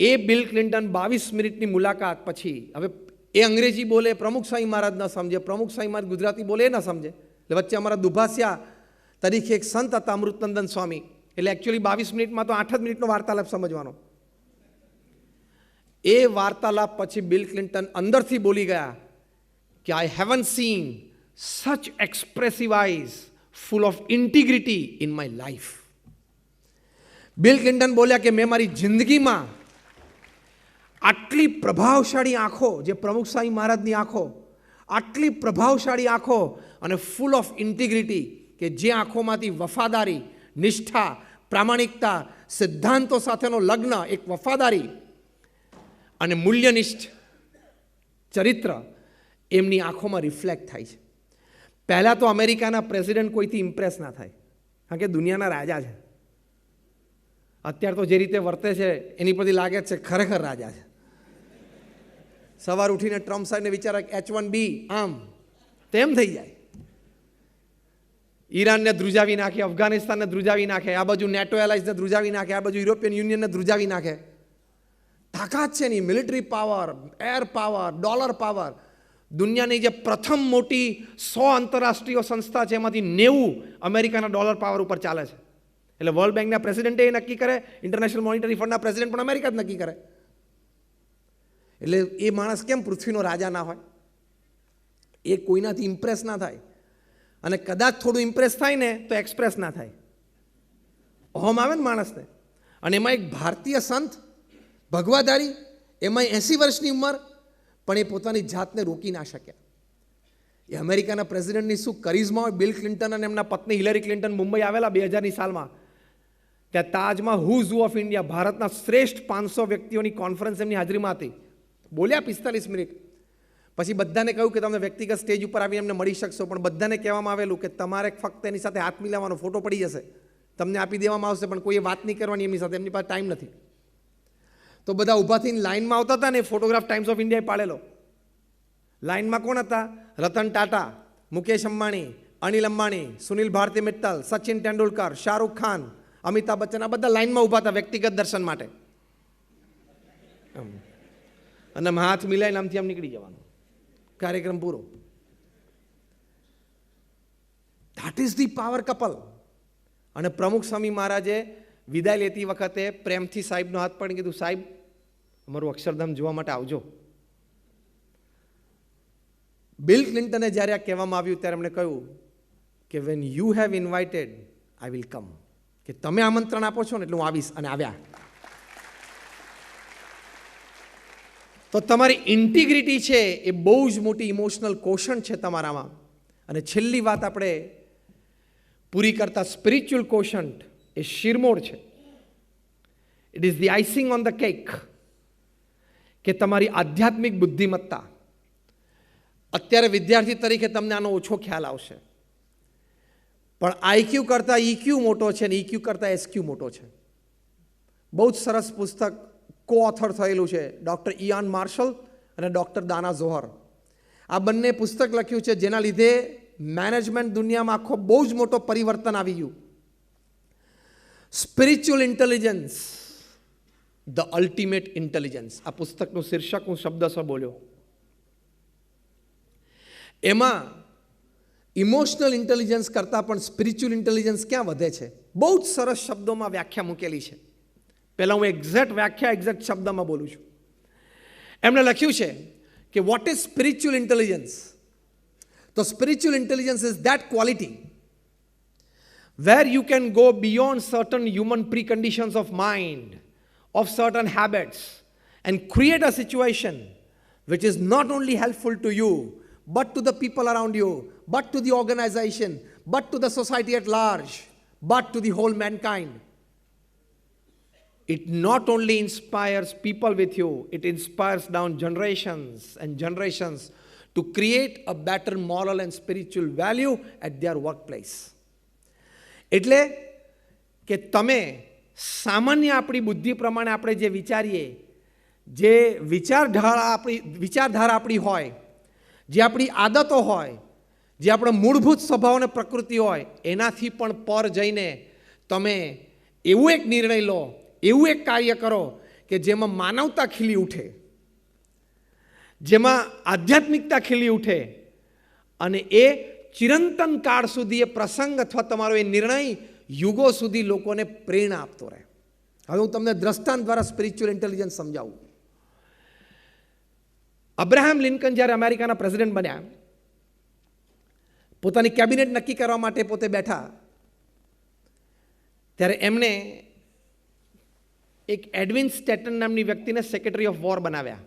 એ બિલ ક્લિન્ટન 22 મિનિટની મુલાકાત પછી, હવે એ અંગ્રેજી બોલે, પ્રમુખ સ્વામી મહારાજ ન સમજે, પ્રમુખ સ્વામી મહારાજ ગુજરાતી બોલે એ ન સમજે, એટલે વચ્ચે અમારા દુભાસિયા તરીકે એક સંત હતા અમૃતનંદન સ્વામી, એટલે એકચ્યુઅલી 22 મિનિટમાં તો 8 જ મિનિટનો વાર્તાલાપ સમજવાનો. એ વાર્તાલાપ પછી બિલ ક્લિન્ટન અંદરથી બોલી ગયા કે I haven't seen such expressive eyes full of integrity in my life. Bill Clinton બોલ્યા કે મેં મારી જિંદગીમાં આટલી પ્રભાવશાળી આંખો, જે પ્રમુખ સ્વામી મહારાજની આંખો, આટલી પ્રભાવશાળી આંખો અને ફૂલ ઓફ ઇન્ટિગ્રિટી, કે જે આંખોમાંથી વફાદારી, નિષ્ઠા, પ્રામાણિકતા, સિદ્ધાંતો સાથેનો લગ્ન, એક વફાદારી અને મૂલ્યનિષ્ઠ ચરિત્ર એમની આંખોમાં રિફ્લેક્ટ થાય છે. પહેલાં તો અમેરિકાના પ્રેસિડેન્ટ કોઈથી ઇમ્પ્રેસ ના થાય, કારણ કે દુનિયાના રાજા છે. અત્યારે તો જે રીતે વર્તે છે એની પરથી લાગે છે ખરેખર રાજા છે. સવાર ઉઠીને ટ્રમ્પ સાહેબને વિચારે H1B આમ તેમ થઈ જાય. ઈરાનને ધ્રુજાવી નાખે, અફઘાનિસ્તાનને ધ્રુજાવી નાખે, આ બાજુ નેટો એલાઇન્સને ધ્રુજાવી નાખે, આ બાજુ યુરોપિયન યુનિયનને ધ્રુજાવી નાખે. તાકાત છે નહીં, military power, air power, dollar power. દુનિયાની જે પ્રથમ મોટી 100 આંતરરાષ્ટ્રીય સંસ્થા છે એમાંથી 90 અમેરિકાના ડોલર પાવર ઉપર ચાલે છે. એટલે વર્લ્ડ બેંકના પ્રેસિડેન્ટે એ નક્કી કરે, ઇન્ટરનેશનલ મોનિટરી ફંડના પ્રેસિડેન્ટ પણ અમેરિકા જ નક્કી કરે. એટલે એ માણસ કેમ પૃથ્વીનો રાજા ના હોય? એ કોઈનાથી ઇમ્પ્રેસ ના થાય, અને કદાચ થોડું ઇમ્પ્રેસ થાય ને તો એક્સપ્રેસ ના થાય. અહમ આવે ને માણસને. અને એમાં એક ભારતીય સંત, ભગવાધારી, એમાં 80 વર્ષની ઉંમર, પણ એ પોતાની જાતને રોકી ના શક્યા. એ અમેરિકાના પ્રેસિડેન્ટની શું કરિઝમા હોય. બિલ ક્લિન્ટન અને એમના પત્ની હિલરી ક્લિન્ટન મુંબઈ આવેલા 2000ની સાલમાં. ત્યાં તાજમાં હુઝ ઓફ ઇન્ડિયા, ભારતના શ્રેષ્ઠ 500 વ્યક્તિઓની કોન્ફરન્સ એમની હાજરીમાં હતી. બોલ્યા 45 મિનિટ. પછી બધાને કહ્યું કે તમે વ્યક્તિગત સ્ટેજ ઉપર આવીને એમને મળી શકશો, પણ બધાને કહેવામાં આવેલું કે તમારે ફક્ત એની સાથે હાથ મિલાવવાનો, ફોટો પડી જશે, તમને આપી દેવામાં આવશે, પણ કોઈએ વાત નહીં કરવાની એમની સાથે, એમની પાસે ટાઈમ નથી. તો બધા ઊભા થઈને લાઇનમાં આવતા હતા ને, ફોટોગ્રાફ ટાઈમ્સ ઓફ ઇન્ડિયાએ પાડેલો. લાઇનમાં કોણ હતા? રતન ટાટા, મુકેશ અંબાણી, અનિલ અંબાણી, સુનિલ ભારતી મિત્તલ, સચિન તેંડુલકર, શાહરૂખ ખાન, અમિતાભ બચ્ચન, આ બધા લાઇનમાં ઊભા હતા વ્યક્તિગત દર્શન માટે. અને હાથ મિલાઈને આમથી આમ નીકળી જવાનું, કાર્યક્રમ પૂરો. That is the power couple. અને પ્રમુખ સ્વામી મહારાજે વિદાય લેતી વખતે પ્રેમથી સાહેબનો હાથ પડીને કીધું, સાહેબ અમારું અક્ષરધામ જોવા માટે આવજો. બિલ ક્લિન્ટને જ્યારે આ કહેવામાં આવ્યું ત્યારે એમણે કહ્યું કે when you have invited I will come, કે તમે આમંત્રણ આપો છો ને એટલે હું આવીશ. અને આવ્યા. તો તમારી ઇન્ટિગ્રિટી છે એ બહુ જ મોટી ઇમોશનલ કોશન છે તમારામાં. અને છેલ્લી વાત આપણે પૂરી કરતા, સ્પિરિચ્યુઅલ કોશન્ટ એ શિરમોર છે. It is the icing on the cake, કે તમારી આધ્યાત્મિક બુદ્ધિમત્તા. અત્યારે વિદ્યાર્થી તરીકે તમને આનો ઓછો ખ્યાલ આવશે, પણ આઈક્યુ કરતાં ઇક્યુ મોટો છે, અને ઇક્યુ કરતાં એસક્યુ મોટો છે. બહુ જ સરસ પુસ્તક કો ઓથર થયેલું છે ડૉક્ટર ઇયાન માર્શલ અને ડૉક્ટર દાના ઝોહર. આ બંને પુસ્તક લખ્યું છે જેના લીધે મેનેજમેન્ટ દુનિયામાં આખો બહુ જ મોટો પરિવર્તન આવી ગયું. Spiritual intelligence, the ultimate intelligence, આ પુસ્તકનું શીર્ષક હું શબ્દશઃ બોલ્યો. એમાં ઇમોશનલ ઇન્ટેલિજન્સ કરતાં પણ સ્પિરિચ્યુઅલ ઇન્ટેલિજન્સ ક્યાં વધે છે, બહુ જ સરસ શબ્દોમાં વ્યાખ્યા મૂકેલી છે. પહેલાં હું એક્ઝેક્ટ શબ્દમાં બોલું છું. એમણે લખ્યું છે કે વોટ ઇઝ સ્પિરિચ્યુઅલ ઇન્ટેલિજન્સ? તો spiritual intelligence is that quality where you can go beyond certain human preconditions of mind, of certain habits, and create a situation which is not only helpful to you, but to the people around you, but to the organization, but to the society at large, but to the whole mankind. It not only inspires people with you, it inspires down generations and generations to create a better moral and spiritual value at their workplace. એટલે કે તમે સામાન્ય આપણી બુદ્ધિ પ્રમાણે આપણે જે વિચારીએ, જે વિચારધારા આપણી હોય, જે આપણી આદતો હોય, જે આપણા મૂળભૂત સ્વભાવ અને પ્રકૃતિ હોય, એનાથી પણ પર જઈને તમે એવું એક નિર્ણય લો, એવું એક કાર્ય કરો કે જેમાં માનવતા ખીલી ઉઠે, જેમાં આધ્યાત્મિકતા ખીલી ઉઠે અને એ ચિરંતન કાળ સુધી એ પ્રસંગ અથવા તમારો એ નિર્ણય યુગો સુધી લોકોને પ્રેરણા આપતો રહે. હવે હું તમને દ્રષ્ટાંત દ્વારા સ્પિરિચ્યુઅલ ઇન્ટેલિજન્સ સમજાવું. અબ્રાહમ લિંકન જ્યારે અમેરિકાના પ્રેસિડેન્ટ બન્યા, પોતાની કેબિનેટ નક્કી કરવા માટે પોતે બેઠા, ત્યારે એમણે એક એડવિન સ્ટેટન નામની વ્યક્તિને સેક્રેટરી ઓફ વોર બનાવ્યા.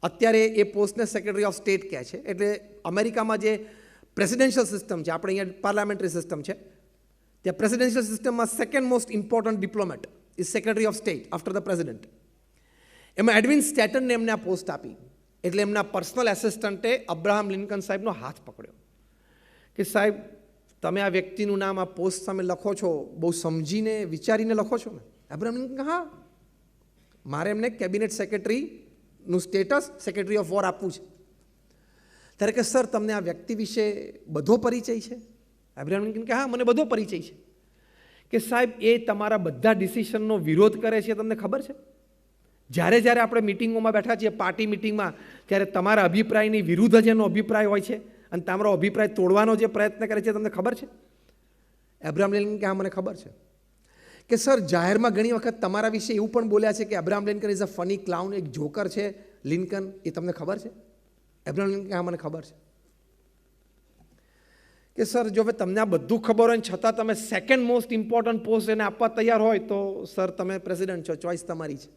અત્યારે એ પોસ્ટને સેક્રેટરી ઓફ સ્ટેટ કહે છે. એટલે અમેરિકામાં જે પ્રેસિડેન્શિયલ સિસ્ટમ છે, આપણે અહીંયા પાર્લામેન્ટરી સિસ્ટમ છે, ત્યાં પ્રેસિડેન્શિયલ સિસ્ટમમાં second most important diplomat is secretary of state after the president. એમાં એડવિન સ્ટેટનને એમને આ પોસ્ટ આપી. એટલે એમના પર્સનલ એસિસ્ટન્ટે અબ્રાહમ લિંકન સાહેબનો હાથ પકડ્યો કે સાહેબ, તમે આ વ્યક્તિનું નામ આ પોસ્ટ સામે લખો છો, બહુ સમજીને વિચારીને લખો છો ને? અબ્રાહમ લિંકન, હા, મારે એમને કેબિનેટ સેક્રેટરીનું સ્ટેટસ સેક્રેટરી ઓફ વોર આપવું છે. ત્યારે કે સર, તમને આ વ્યક્તિ વિશે બધો પરિચય છે? અબ્રાહમ લિંકન કે હા, મને બધો પરિચય છે. કે સાહેબ, એ તમારા બધા ડિસિશનનો વિરોધ કરે છે, તમને ખબર છે? જ્યારે જ્યારે આપણે મિટિંગોમાં બેઠા છીએ, પાર્ટી મિટિંગમાં, ત્યારે તમારા અભિપ્રાયની વિરુદ્ધ જ એનો અભિપ્રાય હોય છે અને તમારો અભિપ્રાય તોડવાનો જે પ્રયત્ન કરે છે, તમને ખબર છે? અબ્રાહમ લિંકન કે હા, મને ખબર છે. કે સર, જાહેરમાં ઘણી વખત તમારા વિશે એવું પણ બોલ્યા છે કે Abraham Lincoln is a funny clown, એક જોકર છે લિંકન, એ તમને ખબર છે? અબ્રાહમ લિંકન કે હા, મને ખબર છે. કે સર, જો હવે તમને આ બધું ખબર હોય છતાં તમે સેકન્ડ મોસ્ટ ઇમ્પોર્ટન્ટ પોસ્ટ એને આપવા તૈયાર હોય તો સર, તમે પ્રેસિડેન્ટ છો, ચોઇસ તમારી છે.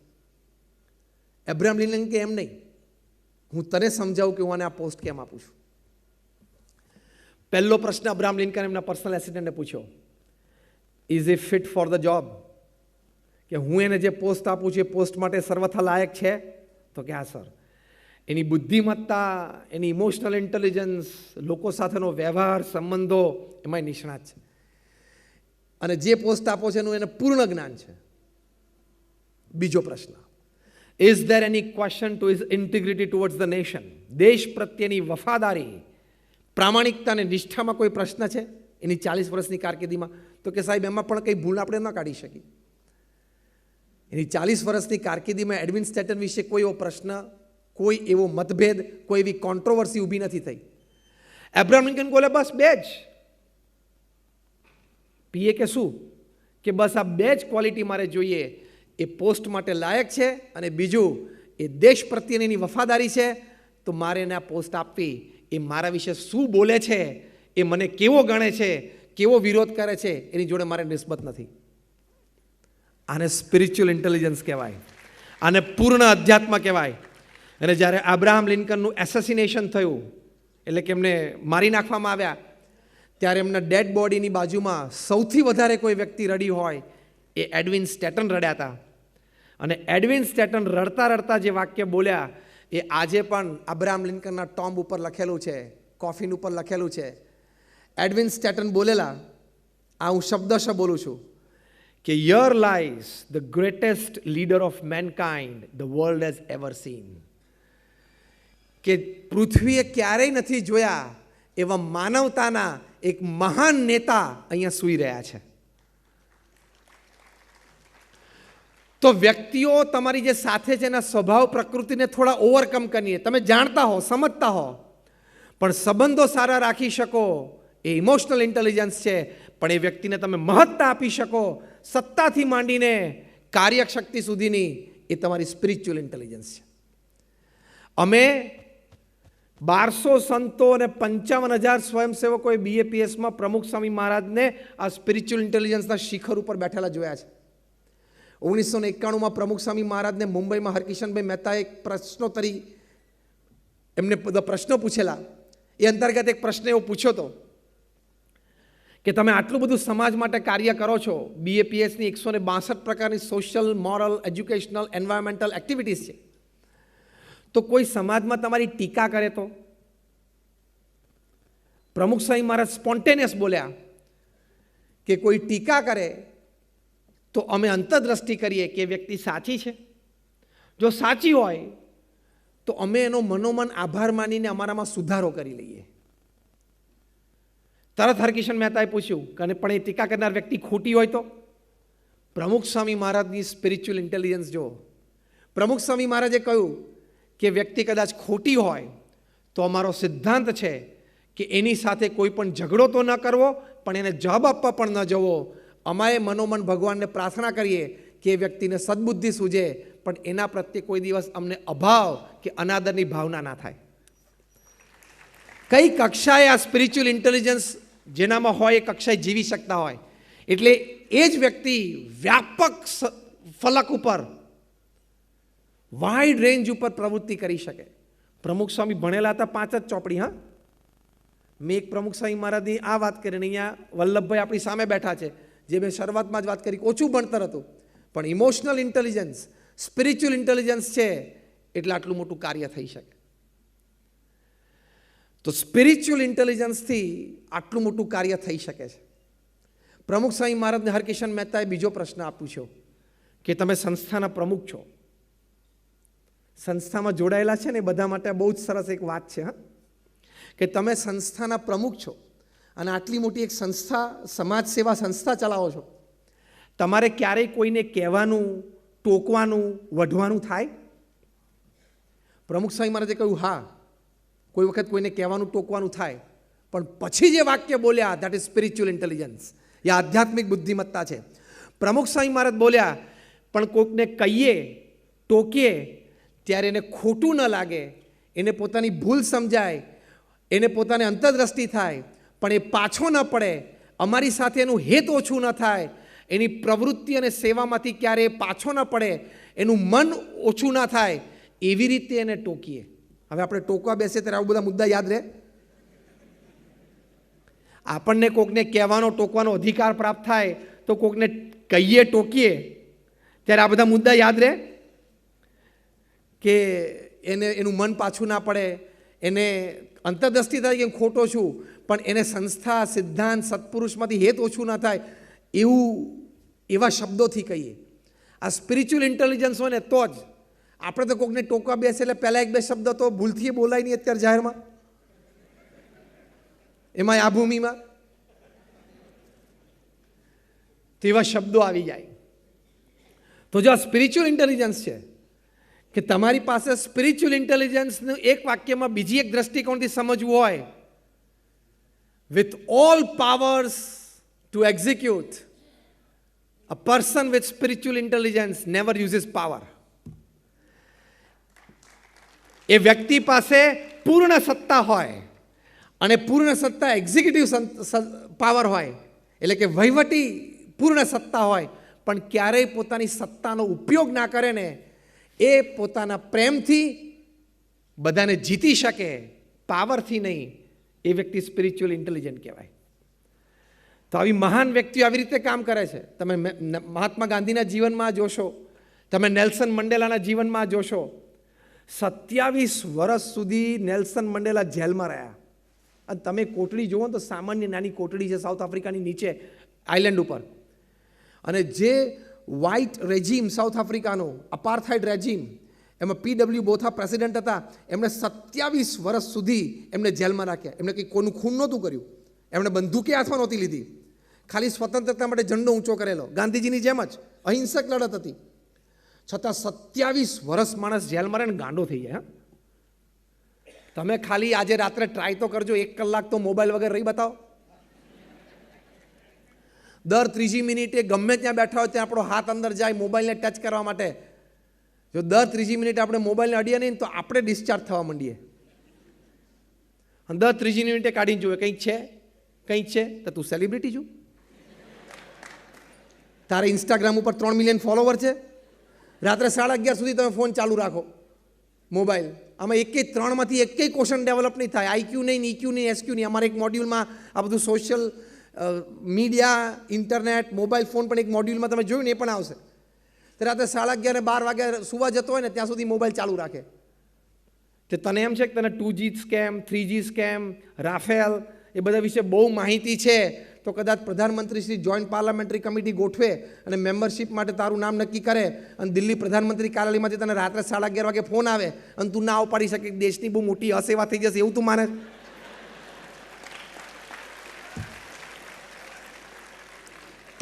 અબ્રાહમ લિંકન કે એમ નહીં, હું તને સમજાવું કે હું આને આ પોસ્ટ કેમ આપું છું. પહેલો પ્રશ્ન અબ્રાહમ લિંકન એમના પર્સનલ એસિસ્ટન્ટને પૂછ્યો, is A fit for the job? કે હું એને જે પોસ્ટ આપું છું એ પોસ્ટ માટે સર્વથા લાયક છે? તો કે હા સર. એની બુદ્ધિમત્તા, એની ઇમોશનલ ઇન્ટેલિજન્સ, લોકો સાથેનો વ્યવહાર, સંબંધો, એમાં નિષ્ણાત છે અને જે પોસ્ટ આપો છે એનું એને પૂર્ણ જ્ઞાન છે. બીજો પ્રશ્ન, is there any question two is integrity towards the nation? દેશ પ્રત્યેની વફાદારી, પ્રામાણિકતા અને નિષ્ઠામાં કોઈ પ્રશ્ન છે એની 40 વર્ષની કારકિર્દીમાં? તો કે સાહેબ, એમાં પણ કંઈ ભૂલ આપણે ન કાઢી શકીએ. એની 40 વર્ષની કારકિર્દીમાં એડવિન સ્ટેટન વિશે કોઈ એવો પ્રશ્ન, કોઈ એવો મતભેદ, કોઈ એવી કોન્ટ્રોવર્સી ઊભી નથી થઈ. અબ્રાહમ લિંકન બોલે, બસ બે જ. પીએ કે શું? કે બસ આ બે જ ક્વોલિટી મારે જોઈએ. એ પોસ્ટ માટે લાયક છે અને બીજું, એ દેશ પ્રત્યેની એની વફાદારી છે. તો મારે એને આ પોસ્ટ આપવી. એ મારા વિશે શું બોલે છે, એ મને કેવો ગણે છે, કેવો વિરોધ કરે છે, એની જોડે મારે નિસ્બત નથી. આને સ્પિરિચ્યુઅલ ઇન્ટેલિજન્સ કહેવાય, આને પૂર્ણ અધ્યાત્મ કહેવાય. અને જ્યારે અબ્રાહમ લિંકનનું એસેસિનેશન થયું, એટલે કે એમને મારી નાખવામાં આવ્યા, ત્યારે એમના ડેડ બોડીની બાજુમાં સૌથી વધારે કોઈ વ્યક્તિ રડી હોય એ એડવિન સ્ટેટન રડ્યા હતા. અને એડવિન સ્ટેટન રડતા રડતા જે વાક્ય બોલ્યા એ આજે પણ અબ્રાહમ લિંકનના ટોમ્બ ઉપર લખેલું છે, કોફિન ઉપર લખેલું છે. એડવિન સ્ટેટન બોલેલા, આ હું શબ્દશ બોલું છું, કે here lies the greatest leader of mankind the world has ever scene. કે પૃથ્વીએ ક્યારેય નથી જોયા એવા માનવતાના એક મહાન નેતા અહીંયા સૂઈ રહ્યા છે. તો વ્યક્તિઓ તમારી જે સાથે છે એના સ્વભાવ પ્રકૃતિને થોડા ઓવરકમ કરીએ. તમે જાણતા હો, સમજતા હો, પણ સંબંધો સારા રાખી શકો એ ઇમોશનલ ઇન્ટેલિજન્સ છે. પણ એ વ્યક્તિને તમે મહત્તા આપી શકો, સત્તાથી માંડીને કાર્યશક્તિ સુધીની, એ તમારી સ્પિરિચ્યુઅલ ઇન્ટેલિજન્સ છે. અમે 1200 સંતો અને 55,000 સ્વયંસેવકોએ BAPSમાં પ્રમુખ સ્વામી મહારાજને આ સ્પિરિચ્યુઅલ ઇન્ટેલિજન્સના શિખર ઉપર બેઠેલા જોયા છે. 1991માં પ્રમુખ સ્વામી મહારાજને મુંબઈમાં હરકિશનભાઈ મહેતાએ એક પ્રશ્નોત્તરી, એમને પ્રશ્નો પૂછેલા. એ અંતર્ગત એક પ્રશ્ન એવો પૂછ્યો હતો કે તમે આટલું બધું સમાજ માટે કાર્ય કરો છો, BAPSની 162 પ્રકારની social, moral, educational, environmental activities છે, તો કોઈ સમાજમાં તમારી ટીકા કરે તો? પ્રમુખ સ્વામી મહારાજ સ્પોન્ટેનિયસ બોલ્યા કે કોઈ ટીકા કરે તો અમે અંતર્દ્રષ્ટિ કરીએ કે વ્યક્તિ સાચી છે. જો સાચી હોય તો અમે એનો મનોમન આભાર માનીને અમારામાં સુધારો કરી લઈએ. તરત હરકિશન મહેતાએ પૂછ્યું કે પણ એ ટીકા કરનાર વ્યક્તિ ખોટી હોય તો? પ્રમુખ સ્વામી મહારાજની સ્પિરિચ્યુઅલ ઇન્ટેલિજન્સ જો. પ્રમુખ સ્વામી મહારાજે કહ્યું કે વ્યક્તિ કદાચ ખોટી હોય તો અમારો સિદ્ધાંત છે કે એની સાથે કોઈ પણ ઝઘડો તો ન કરવો, પણ એને જવાબ આપવા પણ ન જવો. અમારે મનોમન ભગવાનને પ્રાર્થના કરીએ કે એ વ્યક્તિને સદબુદ્ધિ સૂજે, પણ એના પ્રત્યે કોઈ દિવસ અમને અભાવ કે અનાદરની ભાવના ના થાય. કઈ કક્ષાએ આ સ્પિરિચ્યુઅલ ઇન્ટેલિજન્સ જેનામાં હોય એ કક્ષાએ જીવી શકતા હોય, એટલે એ જ વ્યક્તિ વ્યાપક ફલક ઉપર, વાઇડ રેન્જ ઉપર પ્રવૃત્તિ કરી શકે. પ્રમુખ સ્વામી ભણેલા હતા 5 જ ચોપડી. હા, મેં એક પ્રમુખ સ્વામી મહારાજની આ વાત કરીને, અહીંયા વલ્લભભાઈ આપણી સામે બેઠા છે, જે મેં શરૂઆતમાં જ વાત કરી, ઓછું ભણતર હતું, પણ ઇમોશનલ ઇન્ટેલિજન્સ, સ્પિરિચ્યુઅલ ઇન્ટેલિજન્સ છે એટલે આટલું મોટું કાર્ય થઈ શકે. તો સ્પિરિચ્યુઅલ ઇન્ટેલિજન્સથી આટલું મોટું કાર્ય થઈ શકે છે. પ્રમુખ સ્વામી મહારાજને હરકિશન મહેતાએ બીજો પ્રશ્ન આપ્યો છે કે તમે સંસ્થાના પ્રમુખ છો, સંસ્થામાં જોડાયેલા છે ને, એ બધા માટે બહુ જ સરસ એક વાત છે. હા, કે તમે સંસ્થાના પ્રમુખ છો અને આટલી મોટી એક સંસ્થા, સમાજ સેવા સંસ્થા ચલાવો છો, તમારે ક્યારેય કોઈને કહેવાનું, ટોકવાનું, વઢવાનું થાય? પ્રમુખ સ્વામી મહારાજે કહ્યું હા, કોઈ વખત કોઈને કહેવાનું, ટોકવાનું થાય, પણ પછી જે વાક્ય બોલ્યા, ધેટ ઇઝ સ્પિરિચ્યુઅલ ઇન્ટેલિજન્સ, એ આધ્યાત્મિક બુદ્ધિમત્તા છે. પ્રમુખ સ્વામી મહારાજ બોલ્યા, પણ કોઈકને કહીએ, ટોકીએ ત્યારે એને ખોટું ન લાગે, એને પોતાની ભૂલ સમજાય, એને પોતાને અંતરદ્રષ્ટિ થાય, પણ એ પાછો ન પડે, અમારી સાથે એનું હેત ઓછું ન થાય, એની પ્રવૃત્તિ અને સેવામાંથી ક્યારે પાછો ન પડે, એનું મન ઓછું ન થાય, એવી રીતે એને ટોકીએ. હવે આપણે ટોકવા બેસીએ ત્યારે આવું બધા મુદ્દા યાદ રહે? આપણને કોકને કહેવાનો, ટોકવાનો અધિકાર પ્રાપ્ત થાય તો કોકને કહીએ, ટોકીએ ત્યારે આ બધા મુદ્દા યાદ રહે કે એને એનું મન પાછું ના પડે, એને અંતરદ્રષ્ટિ થાય કે ખોટો છું, પણ એને સંસ્થા, સિદ્ધાંત, સત્પુરુષમાંથી હેત ઓછું ના થાય, એવા શબ્દોથી કહીએ. આ સ્પિરિચ્યુઅલ ઇન્ટેલિજન્સ હોય ને તો જ. આપણે તો કોકને ટોકવા બેસે એટલે પહેલાં 1-2 શબ્દ તો ભૂલથી બોલાય નહીં અત્યારે જાહેરમાં, એમાં આ ભૂમિમાં તો એવા શબ્દો આવી જાય. તો જો આ સ્પિરિચ્યુઅલ ઇન્ટેલિજન્સ છે કે તમારી પાસે સ્પિરિચ્યુઅલ ઇન્ટેલિજન્સનું એક વાક્યમાં બીજી એક દ્રષ્ટિકોણથી સમજવું હોય, with all powers to execute, a person with spiritual intelligence never uses power. એ વ્યક્તિ પાસે પૂર્ણ સત્તા હોય અને પૂર્ણ સત્તા એક્ઝિક્યુટિવ પાવર હોય, એટલે કે વહીવટી પૂર્ણ સત્તા હોય, પણ ક્યારેય પોતાની સત્તાનો ઉપયોગ ના કરે ને, એ પોતાના પ્રેમથી બધાને જીતી શકે, પાવરથી નહીં, એ વ્યક્તિ સ્પિરિચ્યુઅલ ઇન્ટેલિજન્ટ કહેવાય. તો આવી મહાન વ્યક્તિઓ આવી રીતે કામ કરે છે. તમે મહાત્મા ગાંધીના જીવનમાં જોશો, તમે નેલ્સન મંડેલાના જીવનમાં જોશો. 27 વર્ષ સુધી નેલ્સન મંડેલા જેલમાં રહ્યા. અને તમે કોટડી જુઓ તો સામાન્ય નાની કોટડી છે સાઉથ આફ્રિકાની નીચે આઇલેન્ડ ઉપર. અને જે વ્હાઇટ રેજીમ સાઉથ આફ્રિકાનો અપાર્થાઇડ રેજીમ, એમાં PW બોથા પ્રેસિડેન્ટ હતા, એમણે 27 વર્ષ સુધી એમને જેલમાં રાખ્યા. એમણે કંઈ કોઈનું ખૂન નહોતું કર્યું, એમણે બંદૂકે હાથમાં નહોતી લીધી, ખાલી સ્વતંત્રતા માટે ઝંડો ઊંચો કરેલો, ગાંધીજીની જેમ જ અહિંસક લડત હતી. છતાં 27 વર્ષ માણસ જેલમાં રહે ને ગાંડો થઈ જાય. હા, તમે ખાલી આજે રાત્રે ટ્રાય તો કરજો, 1 કલાક તો મોબાઈલ વગર રહી બતાવો. દર 3જી મિનિટે ગમે ત્યાં બેઠા હોય ત્યાં આપણો હાથ અંદર જાય મોબાઈલને ટચ કરવા માટે. જો દર 3જી મિનિટે આપણે મોબાઈલને અડીએ નહીં તો આપણે ડિસ્ચાર્જ થવા માંડીએ. અને દર 3જી મિનિટે કાઢીને જોઈએ કંઈક છે તો તું સેલિબ્રિટી છું, તારે ઇન્સ્ટાગ્રામ ઉપર 3 મિલિયન ફોલોવર છે, રાત્રે 11:30 સુધી તમે ફોન ચાલુ રાખો, મોબાઈલ. આમાં 3માંથી એકેય ક્વેશ્ચન ડેવલપ નહીં થાય, IQ નહીં, EQ નહીં, SQ નહીં. અમારા એક મોડ્યુલમાં આ બધું social media, internet, mobile phone પણ એક મોડ્યુલમાં તમે જોયું ને એ પણ આવશે. તો રાત્રે 11:30 12 વાગે સુવા જતો હોય ને ત્યાં સુધી મોબાઈલ ચાલુ રાખે. તો તને એમ છે કે તને 2G scam, 3G scam, Rafale એ બધા વિશે બહુ માહિતી છે, તો કદાચ પ્રધાનમંત્રી શ્રી જોઈન્ટ પાર્લામેન્ટરી કમિટી ગોઠવે અને મેમ્બરશિપ માટે તારું નામ નક્કી કરે અને દિલ્હી પ્રધાનમંત્રી કાર્યાલયમાંથી તને રાત્રે 11:30 વાગે ફોન આવે અને તું ના ઉપાડી શકે, દેશની બહુ મોટી અસેવા થઈ જશે, એવું તું માને?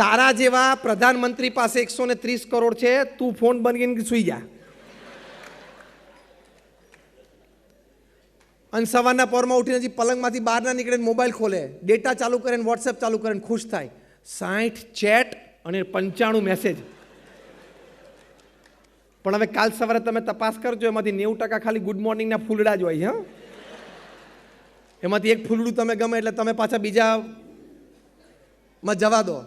તારા જેવા પ્રધાનમંત્રી પાસે 130 કરોડ છે, તું ફોન બંધ કરીને સૂઈ જા. અને સવારના પોરમાં ઉઠીને હજી પલંગમાંથી બહાર ના નીકળે, મોબાઈલ ખોલે, ડેટા ચાલુ કરે, વોટ્સએપ ચાલુ કરે, ખુશ થાય. 60 ચેટ અને 95 મેસેજ. પણ હવે કાલ સવારે તમે તપાસ કરજો, એમાંથી 90% ખાલી ગુડ મોર્નિંગના ફૂલડા જ હોય છે. એમાંથી એક ફૂલડું તમે ગમે એટલે તમે પાછા બીજામાં જવા દો,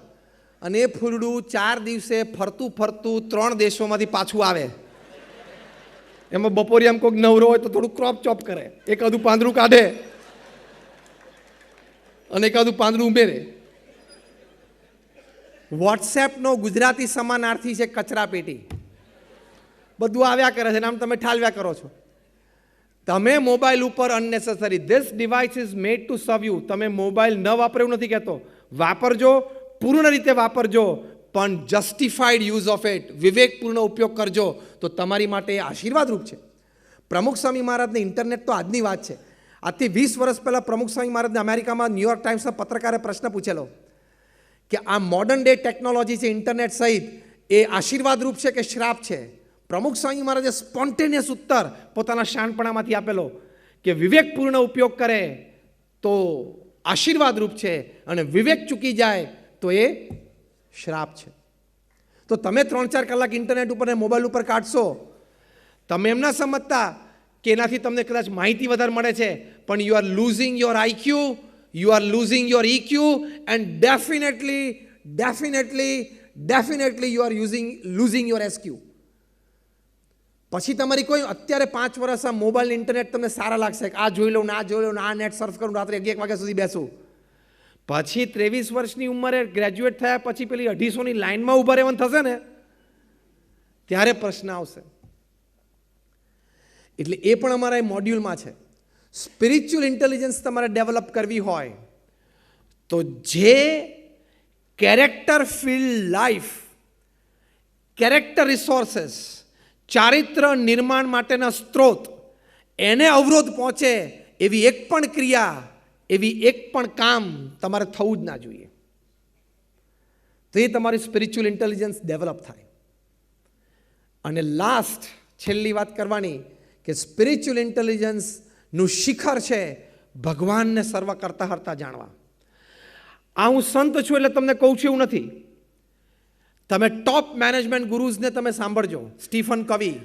અને એ ફૂલડું 4 દિવસે ફરતું 3 દેશોમાંથી પાછું આવે. એમાં બપોરે આમ કોઈક નવરો હોય તો થોડું ક્રોપ ચોપ કરે, એકાદું પાંદડું કાઢે અને એકાદું પાંદડું ઉમેરે. વોટ્સએપનો ગુજરાતી સમાનાર્થી છે કચરા પેટી. બધું આવ્યા કરે છે, આમ તમે ઠાલવ્યા કરો છો. તમે મોબાઈલ ઉપર અનનેસેસરી, this device is made two સર્વ યુ. તમે મોબાઈલ ન વાપરો એવું નથી કહેતો, વાપરજો, પૂર્ણ રીતે વાપરજો, પણ જસ્ટિફાઈડ યુઝ ઓફ ઇટ, વિવેકપૂર્ણ ઉપયોગ કરજો તો તમારી માટે આશીર્વાદરૂપ છે. પ્રમુખ સ્વામી મહારાજને ઇન્ટરનેટ તો આજની વાત છે. આજથી 20 વર્ષ પહેલાં પ્રમુખ સ્વામી મહારાજને અમેરિકામાં ન્યૂયોર્ક ટાઈમ્સના પત્રકારે પ્રશ્ન પૂછેલો કે આ મોડર્ન ડે ટેકનોલોજી છે ઇન્ટરનેટ સહિત, એ આશીર્વાદરૂપ છે કે શ્રાપ છે? પ્રમુખ સ્વામી મહારાજે સ્પોન્ટેનિયસ ઉત્તર પોતાના શાણપણામાંથી આપેલો કે વિવેકપૂર્ણ ઉપયોગ કરે તો આશીર્વાદરૂપ છે, અને વિવેક ચૂકી જાય તો એ શ્રાપ છે. તો તમે 3-4 કલાક ઇન્ટરનેટ ઉપર ને મોબાઈલ ઉપર કાઢશો, તમે એમ ના સમજતા કે એનાથી તમને કદાચ માહિતી વધારે મળે છે, પણ you are losing your IQ, you are losing your EQ, and definitely you are losing your SQ. પછી તમારી કોઈ અત્યારે 5 વર્ષ આ મોબાઈલ ઇન્ટરનેટ તમને સારા લાગશે કે આ જોઈ લઉં, ના જોઈ લઉં, આ નેટ સર્ફ કરું, રાત્રે 1 વાગ્યા સુધી બેસું. પછી 23 વર્ષની ઉંમરે ગ્રેજ્યુએટ થયા પછી પેલી 250ની લાઈનમાં ઊભા રહેવાનું થશે ને, ત્યારે પ્રશ્ન આવશે. એટલે એ પણ અમારા એ મોડ્યુલમાં છે. સ્પિરિચ્યુઅલ ઇન્ટેલિજન્સ તમારે ડેવલપ કરવી હોય તો જે character field life, character resources, ચારિત્ર નિર્માણ માટેના સ્ત્રોત, એને અવરોધ પહોંચે એવી એક પણ ક્રિયા, એવી એક પણ કામ તમારે થવું જ ના જોઈએ. તો એ તમારી સ્પિરિચ્યુઅલ ઇન્ટેલિજન્સ ડેવલપ થાય. અને લાસ્ટ છેલ્લી વાત કરવાની કે સ્પિરિચ્યુઅલ ઇન્ટેલિજન્સનું શિખર છે ભગવાનને સર્વ કરતા હરતા જાણવા. આ હું સંત છું એટલે તમને કહું છું એવું નથી. તમે ટોપ મેનેજમેન્ટ ગુરુઝને તમે સાંભળજો, Stephen Covey,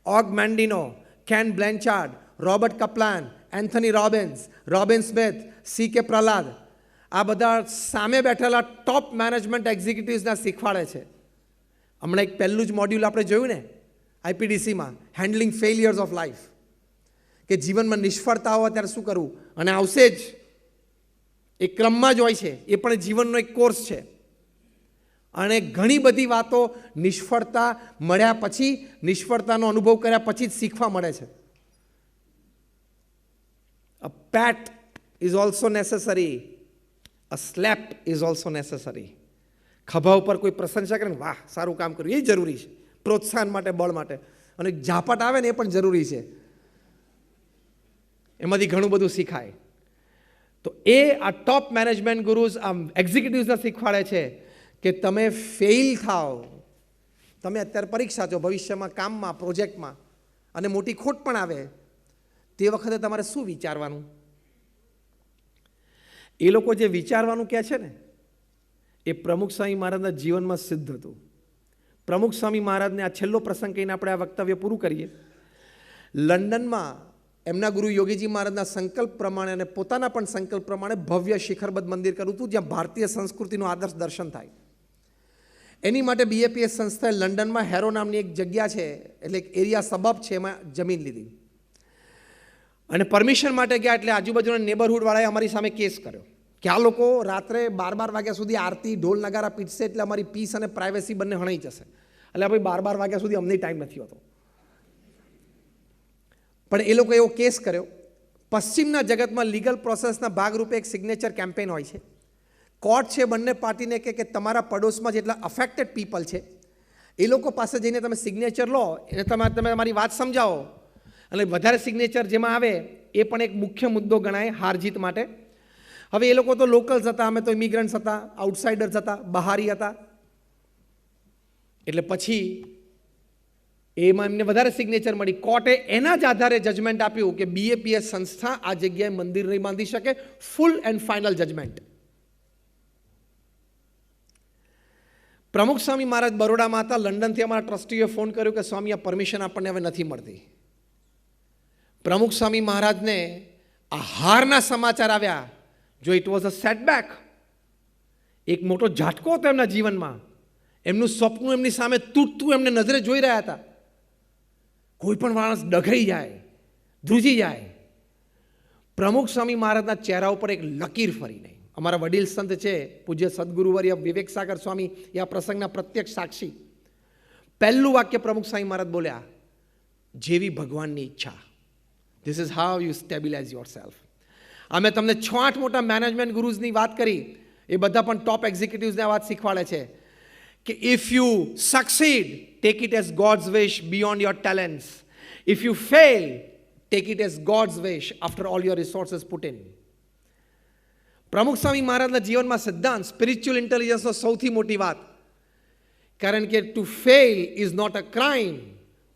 Og Mandino, Ken Blanchard, Robert Kaplan, Anthony Robbins, Robin Smith, C.K. Prahalad, આ બધા સામે બેઠેલા ટોપ મેનેજમેન્ટ એક્ઝિક્યુટિવ્સના શીખવાડે છે. હમણાં એક પહેલું જ મોડ્યુલ આપણે જોયું ને IPDCમાં, હેન્ડલિંગ ફેલિયર્સ ઓફ લાઈફ, કે જીવનમાં નિષ્ફળતા હોય ત્યારે શું કરવું, અને આવશે જ, એ ક્રમમાં જ હોય છે, એ પણ જીવનનો એક કોર્સ છે. અને ઘણી બધી વાતો નિષ્ફળતા મળ્યા પછી, નિષ્ફળતાનો અનુભવ કર્યા પછી જ શીખવા મળે છે. A pat is also necessary, a slap is also necessary. ખભા ઉપર કોઈ પ્રશંસા કરે ને, વાહ સારું કામ કર્યું, એ જરૂરી છે પ્રોત્સાહન માટે, બળ માટે. અને ઝાપટ આવે ને એ પણ જરૂરી છે, એમાંથી ઘણું બધું શીખાય. તો એ આ ટોપ મેનેજમેન્ટ ગુરુઝ આ એક્ઝિક્યુટિવ્સને શીખવાડે છે કે તમે ફેઇલ થાઓ, તમે અત્યારે પરીક્ષા છો, ભવિષ્યમાં કામમાં, પ્રોજેક્ટમાં, અને મોટી ખોટ પણ આવે, તે વખતે તમારે શું વિચારવાનું? એ લોકો જે વિચારવાનું કહે છે ને, એ પ્રમુખ સ્વામી મહારાજના જીવનમાં સિદ્ધ હતું. પ્રમુખ સ્વામી મહારાજને આ છેલ્લો પ્રસંગ કહીને આપણે આ વક્તવ્ય પૂરું કરીએ. લંડનમાં એમના ગુરુ યોગીજી મહારાજના સંકલ્પ પ્રમાણે અને પોતાના પણ સંકલ્પ પ્રમાણે ભવ્ય શિખરબદ્ધ મંદિર કર્યું હતું, જ્યાં ભારતીય સંસ્કૃતિનું આદર્શ દર્શન થાય. એની માટે BAPS સંસ્થાએ લંડનમાં હેરો નામની એક જગ્યા છે, એટલે એક એરિયા સબબ છે, એમાં જમીન લીધી અને પરમિશન માટે ગયા. એટલે આજુબાજુના નેબરહુડવાળાએ અમારી સામે કેસ કર્યો કે આ લોકો રાત્રે 12 વાગ્યા સુધી આરતી ઢોલ નગારા પીટશે, એટલે અમારી પીસ અને પ્રાઇવેસી બંને હણાઈ જશે. એટલે ભાઈ 12 વાગ્યા સુધી અમને ટાઈમ નથી હોતો. પણ એ લોકો એવો કેસ કર્યો. પશ્ચિમના જગતમાં લીગલ પ્રોસેસના ભાગરૂપે એક સિગ્નેચર કેમ્પેન હોય છે. કોર્ટ છે બંને પાર્ટીને કે તમારા પડોશમાં જેટલા અફેક્ટેડ પીપલ છે એ લોકો પાસે જઈને તમે સિગ્નેચર લો, એને તમે તમારી વાત સમજાવો, અને વધારે સિગ્નેચર જેમાં આવે એ પણ એક મુખ્ય મુદ્દો ગણાય હાર જીત માટે. હવે એ લોકો તો લોકલ્સ હતા, અમે તો ઇમિગ્રન્ટ્સ હતા, આઉટસાઇડર્સ હતા, બહારી હતા. એટલે પછી એમાં એમને વધારે સિગ્નેચર મળી. કોર્ટે એના જ આધારે જજમેન્ટ આપ્યું કે BAPS સંસ્થા આ જગ્યાએ મંદિર નહીં બાંધી શકે. Full and final judgement. Pramukh Swami મહારાજ બરોડામાં હતા. લંડનથી અમારા ટ્રસ્ટીએ ફોન કર્યો કે સ્વામી આ પરમિશન આપણને હવે નથી મળતી. પ્રમુખ સ્વામી મહારાજને આ હારના સમાચાર આવ્યા. જો ઇટ વોઝ અ સેટબેક, એક મોટો ઝાટકો હતો એમના જીવનમાં. એમનું સપનું એમની સામે તૂટતું એમને નજરે જોઈ રહ્યા હતા. કોઈ પણ માણસ ડઘાઈ જાય, ધ્રુજી જાય. પ્રમુખ સ્વામી મહારાજના ચહેરા ઉપર એક લકીર ફરી નહીં. અમારા વડીલ સંત છે પૂજ્ય સદગુરુવર્ય વિવેક સાગર સ્વામી, એ આ પ્રસંગના પ્રત્યક્ષ સાક્ષી. પહેલું વાક્ય પ્રમુખ સ્વામી મહારાજ બોલ્યા, જેવી ભગવાનની ઈચ્છા. This is how you stabilise your self. અમે તમને 6-8 મોટા મેનેજમેન્ટ ગુરુઝની વાત કરી, એ બધા પણ ટોપ એક્ઝિક્યુટિવ્સને આ વાત શીખવાડે છે કે if you succeed, take it as God's wish beyond your talents. If you fail, take it as God's wish after all your resources put in. Pramukh Swami મહારાજના જીવનમાં સિદ્ધાંત સ્પિરિચ્યુઅલ ઇન્ટેલિજન્સનો સૌથી મોટી વાત. કારણ કે to fail is not a crime,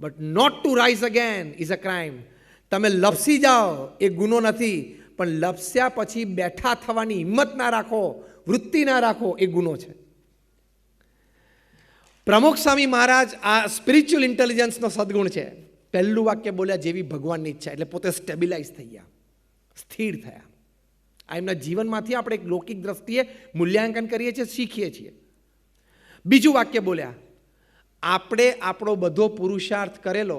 but not to rise again is a crime. તમે લપસી જાઓ એ ગુનો નથી, પણ લપસ્યા પછી બેઠા થવાની હિંમત ના રાખો, વૃત્તિ ના રાખો, એ ગુનો છે. પ્રમુખ સ્વામી મહારાજ આ સ્પિરિચ્યુઅલ ઇન્ટેલિજન્સનો સદગુણ છે. પહેલું વાક્ય બોલ્યા, જેવી ભગવાનની ઈચ્છા. એટલે પોતે સ્ટેબિલાઇઝ થઈ ગયા, સ્થિર થયા. આ એમના જીવનમાંથી આપણે એક લૌકિક દ્રષ્ટિએ મૂલ્યાંકન કરીએ છીએ, શીખીએ છીએ. બીજું વાક્ય બોલ્યા, આપણે આપણો બધો પુરુષાર્થ કરેલો,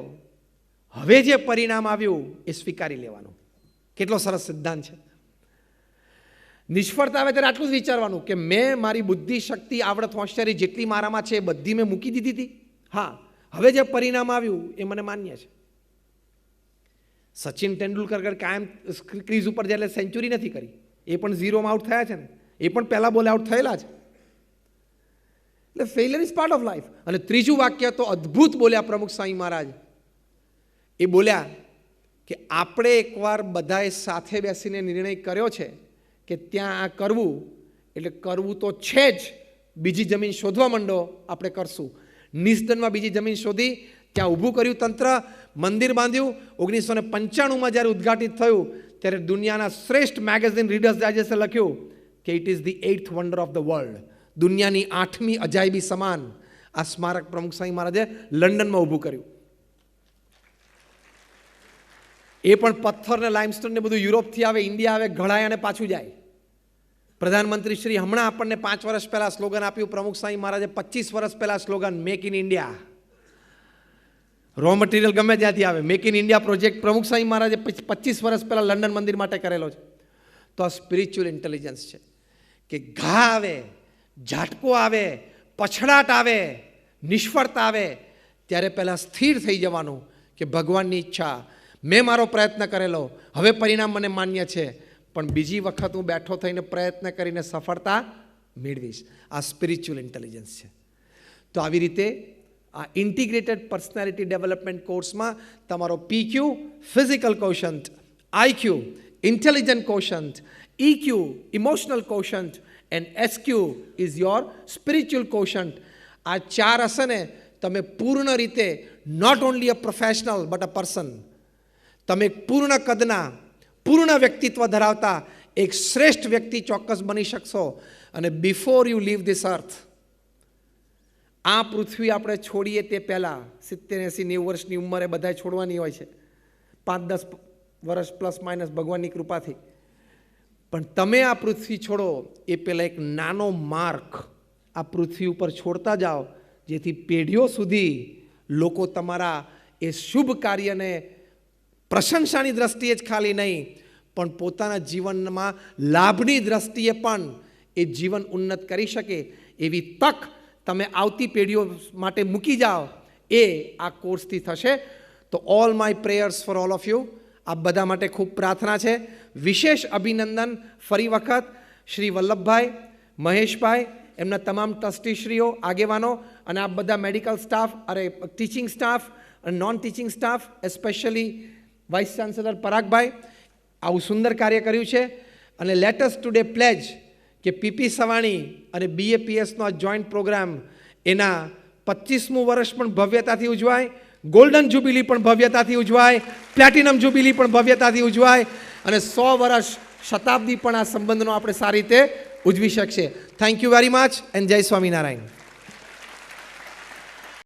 હવે જે પરિણામ આવ્યું એ સ્વીકારી લેવાનું. કેટલો સરસ સિદ્ધાંત છે. નિષ્ફળતા આવે ત્યારે આટલું જ વિચારવાનું કે મેં મારી બુદ્ધિ, શક્તિ, આવડત, હોશિયારી જેટલી મારામાં છે એ બધી મેં મૂકી દીધી હતી. હા, હવે જે પરિણામ આવ્યું એ મને માન્ય છે. સચિન તેંડુલકર કાયમ ક્રીઝ ઉપર જાય એટલે સેન્ચુરી નથી કરી, એ પણ 0માં આઉટ થયા છે ને, એ પણ પહેલા બોલે આઉટ થયેલા છે. એટલે failure is part of life. અને ત્રીજું વાક્ય તો અદ્ભુત બોલ્યા પ્રમુખ સ્વામી મહારાજ. એ બોલ્યા કે આપણે એકવાર બધાએ સાથે બેસીને નિર્ણય કર્યો છે કે ત્યાં આ કરવું, એટલે કરવું તો છે જ. બીજી જમીન શોધવા માંડો, આપણે કરશું. નિસ્દનમાં બીજી જમીન શોધી, ત્યાં ઊભું કર્યું તંત્ર, મંદિર બાંધ્યું. 1995માં જ્યારે ઉદ્ઘાટિત થયું ત્યારે દુનિયાના શ્રેષ્ઠ મેગેઝિન રીડર્સ ડાયજેસ્ટે લખ્યું કે it is the 8th wonder of the world. દુનિયાની 8મી અજાયબી સમાન આ સ્મારક પ્રમુખ સ્વામી મહારાજે લંડનમાં ઊભું કર્યું. એ પણ પથ્થર ને લાઇમસ્ટોન ને બધું યુરોપથી આવે, ઇન્ડિયા આવે, ઘડાય અને પાછું જાય. પ્રધાનમંત્રી શ્રી હમણાં આપણને 5 વર્ષ પહેલાં સ્લોગન આપ્યું. પ્રમુખ સ્વામી મહારાજે 25 વર્ષ પહેલાં slogan make in India. Raw material ગમે ત્યાંથી આવે. મેક ઇન ઇન્ડિયા પ્રોજેક્ટ પ્રમુખ સ્વામી મહારાજે 25 વર્ષ પહેલાં લંડન મંદિર માટે કરેલો છે. તો આ સ્પિરિચ્યુઅલ ઇન્ટેલિજન્સ છે કે ઘા આવે, ઝાટકો આવે, પછડાટ આવે, નિષ્ફળતા આવે, ત્યારે પહેલાં સ્થિર થઈ જવાનું કે ભગવાનની ઈચ્છા, મેં મારો પ્રયત્ન કરેલો, હવે પરિણામ મને માન્ય છે, પણ બીજી વખત હું બેઠો થઈને પ્રયત્ન કરીને સફળતા મેળવીશ. આ સ્પિરિચ્યુઅલ ઇન્ટેલિજન્સ છે. તો આવી રીતે આ ઇન્ટિગ્રેટેડ પર્સનાલિટી ડેવલપમેન્ટ કોર્સમાં તમારો PQ physical quotient, IQ intelligent quotient, EQ emotional quotient and SQ is your spiritual quotient. આ 4 હશે ને, તમે પૂર્ણ રીતે not only a professional but a person, તમે પૂર્ણ કદના, પૂર્ણ વ્યક્તિત્વ ધરાવતા એક શ્રેષ્ઠ વ્યક્તિ ચોક્કસ બની શકશો. અને before you leave this earth, આ પૃથ્વી આપણે છોડીએ તે પહેલાં 70, 80, 90 વર્ષની ઉંમરે બધાએ છોડવાની હોય છે, 5-10 વર્ષ પ્લસ માઇનસ ભગવાનની કૃપાથી. પણ તમે આ પૃથ્વી છોડો એ પહેલાં એક નાનો માર્ક આ પૃથ્વી ઉપર છોડતા જાઓ, જેથી પેઢીઓ સુધી લોકો તમારા એ શુભ કાર્યને પ્રશંસાની દ્રષ્ટિએ જ ખાલી નહીં, પણ પોતાના જીવનમાં લાભની દ્રષ્ટિએ પણ એ જીવન ઉન્નત કરી શકે એવી તક તમે આવતી પેઢીઓ માટે મૂકી જાઓ. એ આ કોર્સથી થશે. તો all my prayers for all of you. આ બધા માટે ખૂબ પ્રાર્થના છે. વિશેષ અભિનંદન ફરી વખત શ્રી વલ્લભભાઈ, મહેશભાઈ, એમના તમામ ટ્રસ્ટીશ્રીઓ, આગેવાનો અને આ બધા મેડિકલ સ્ટાફ, ટીચિંગ સ્ટાફ અને non teaching staff, especially vice chancellor Paragbhai, આવું સુંદર કાર્ય કર્યું છે. અને લેટસ ટુડે પ્લેજ કે પીપી સવાણી અને BAPSનો આ જોઈન્ટ પ્રોગ્રામ એના 25મું વર્ષ પણ ભવ્યતાથી ઉજવાય, ગોલ્ડન જ્યુબિલી પણ ભવ્યતાથી ઉજવાય, પ્લેટિનમ જ્યુબિલી પણ ભવ્યતાથી ઉજવાય અને 100 વર્ષ શતાબ્દી પણ આ સંબંધનો આપણે સારી રીતે ઉજવી શકશે. Thank you very much and જય સ્વામિનારાયણ.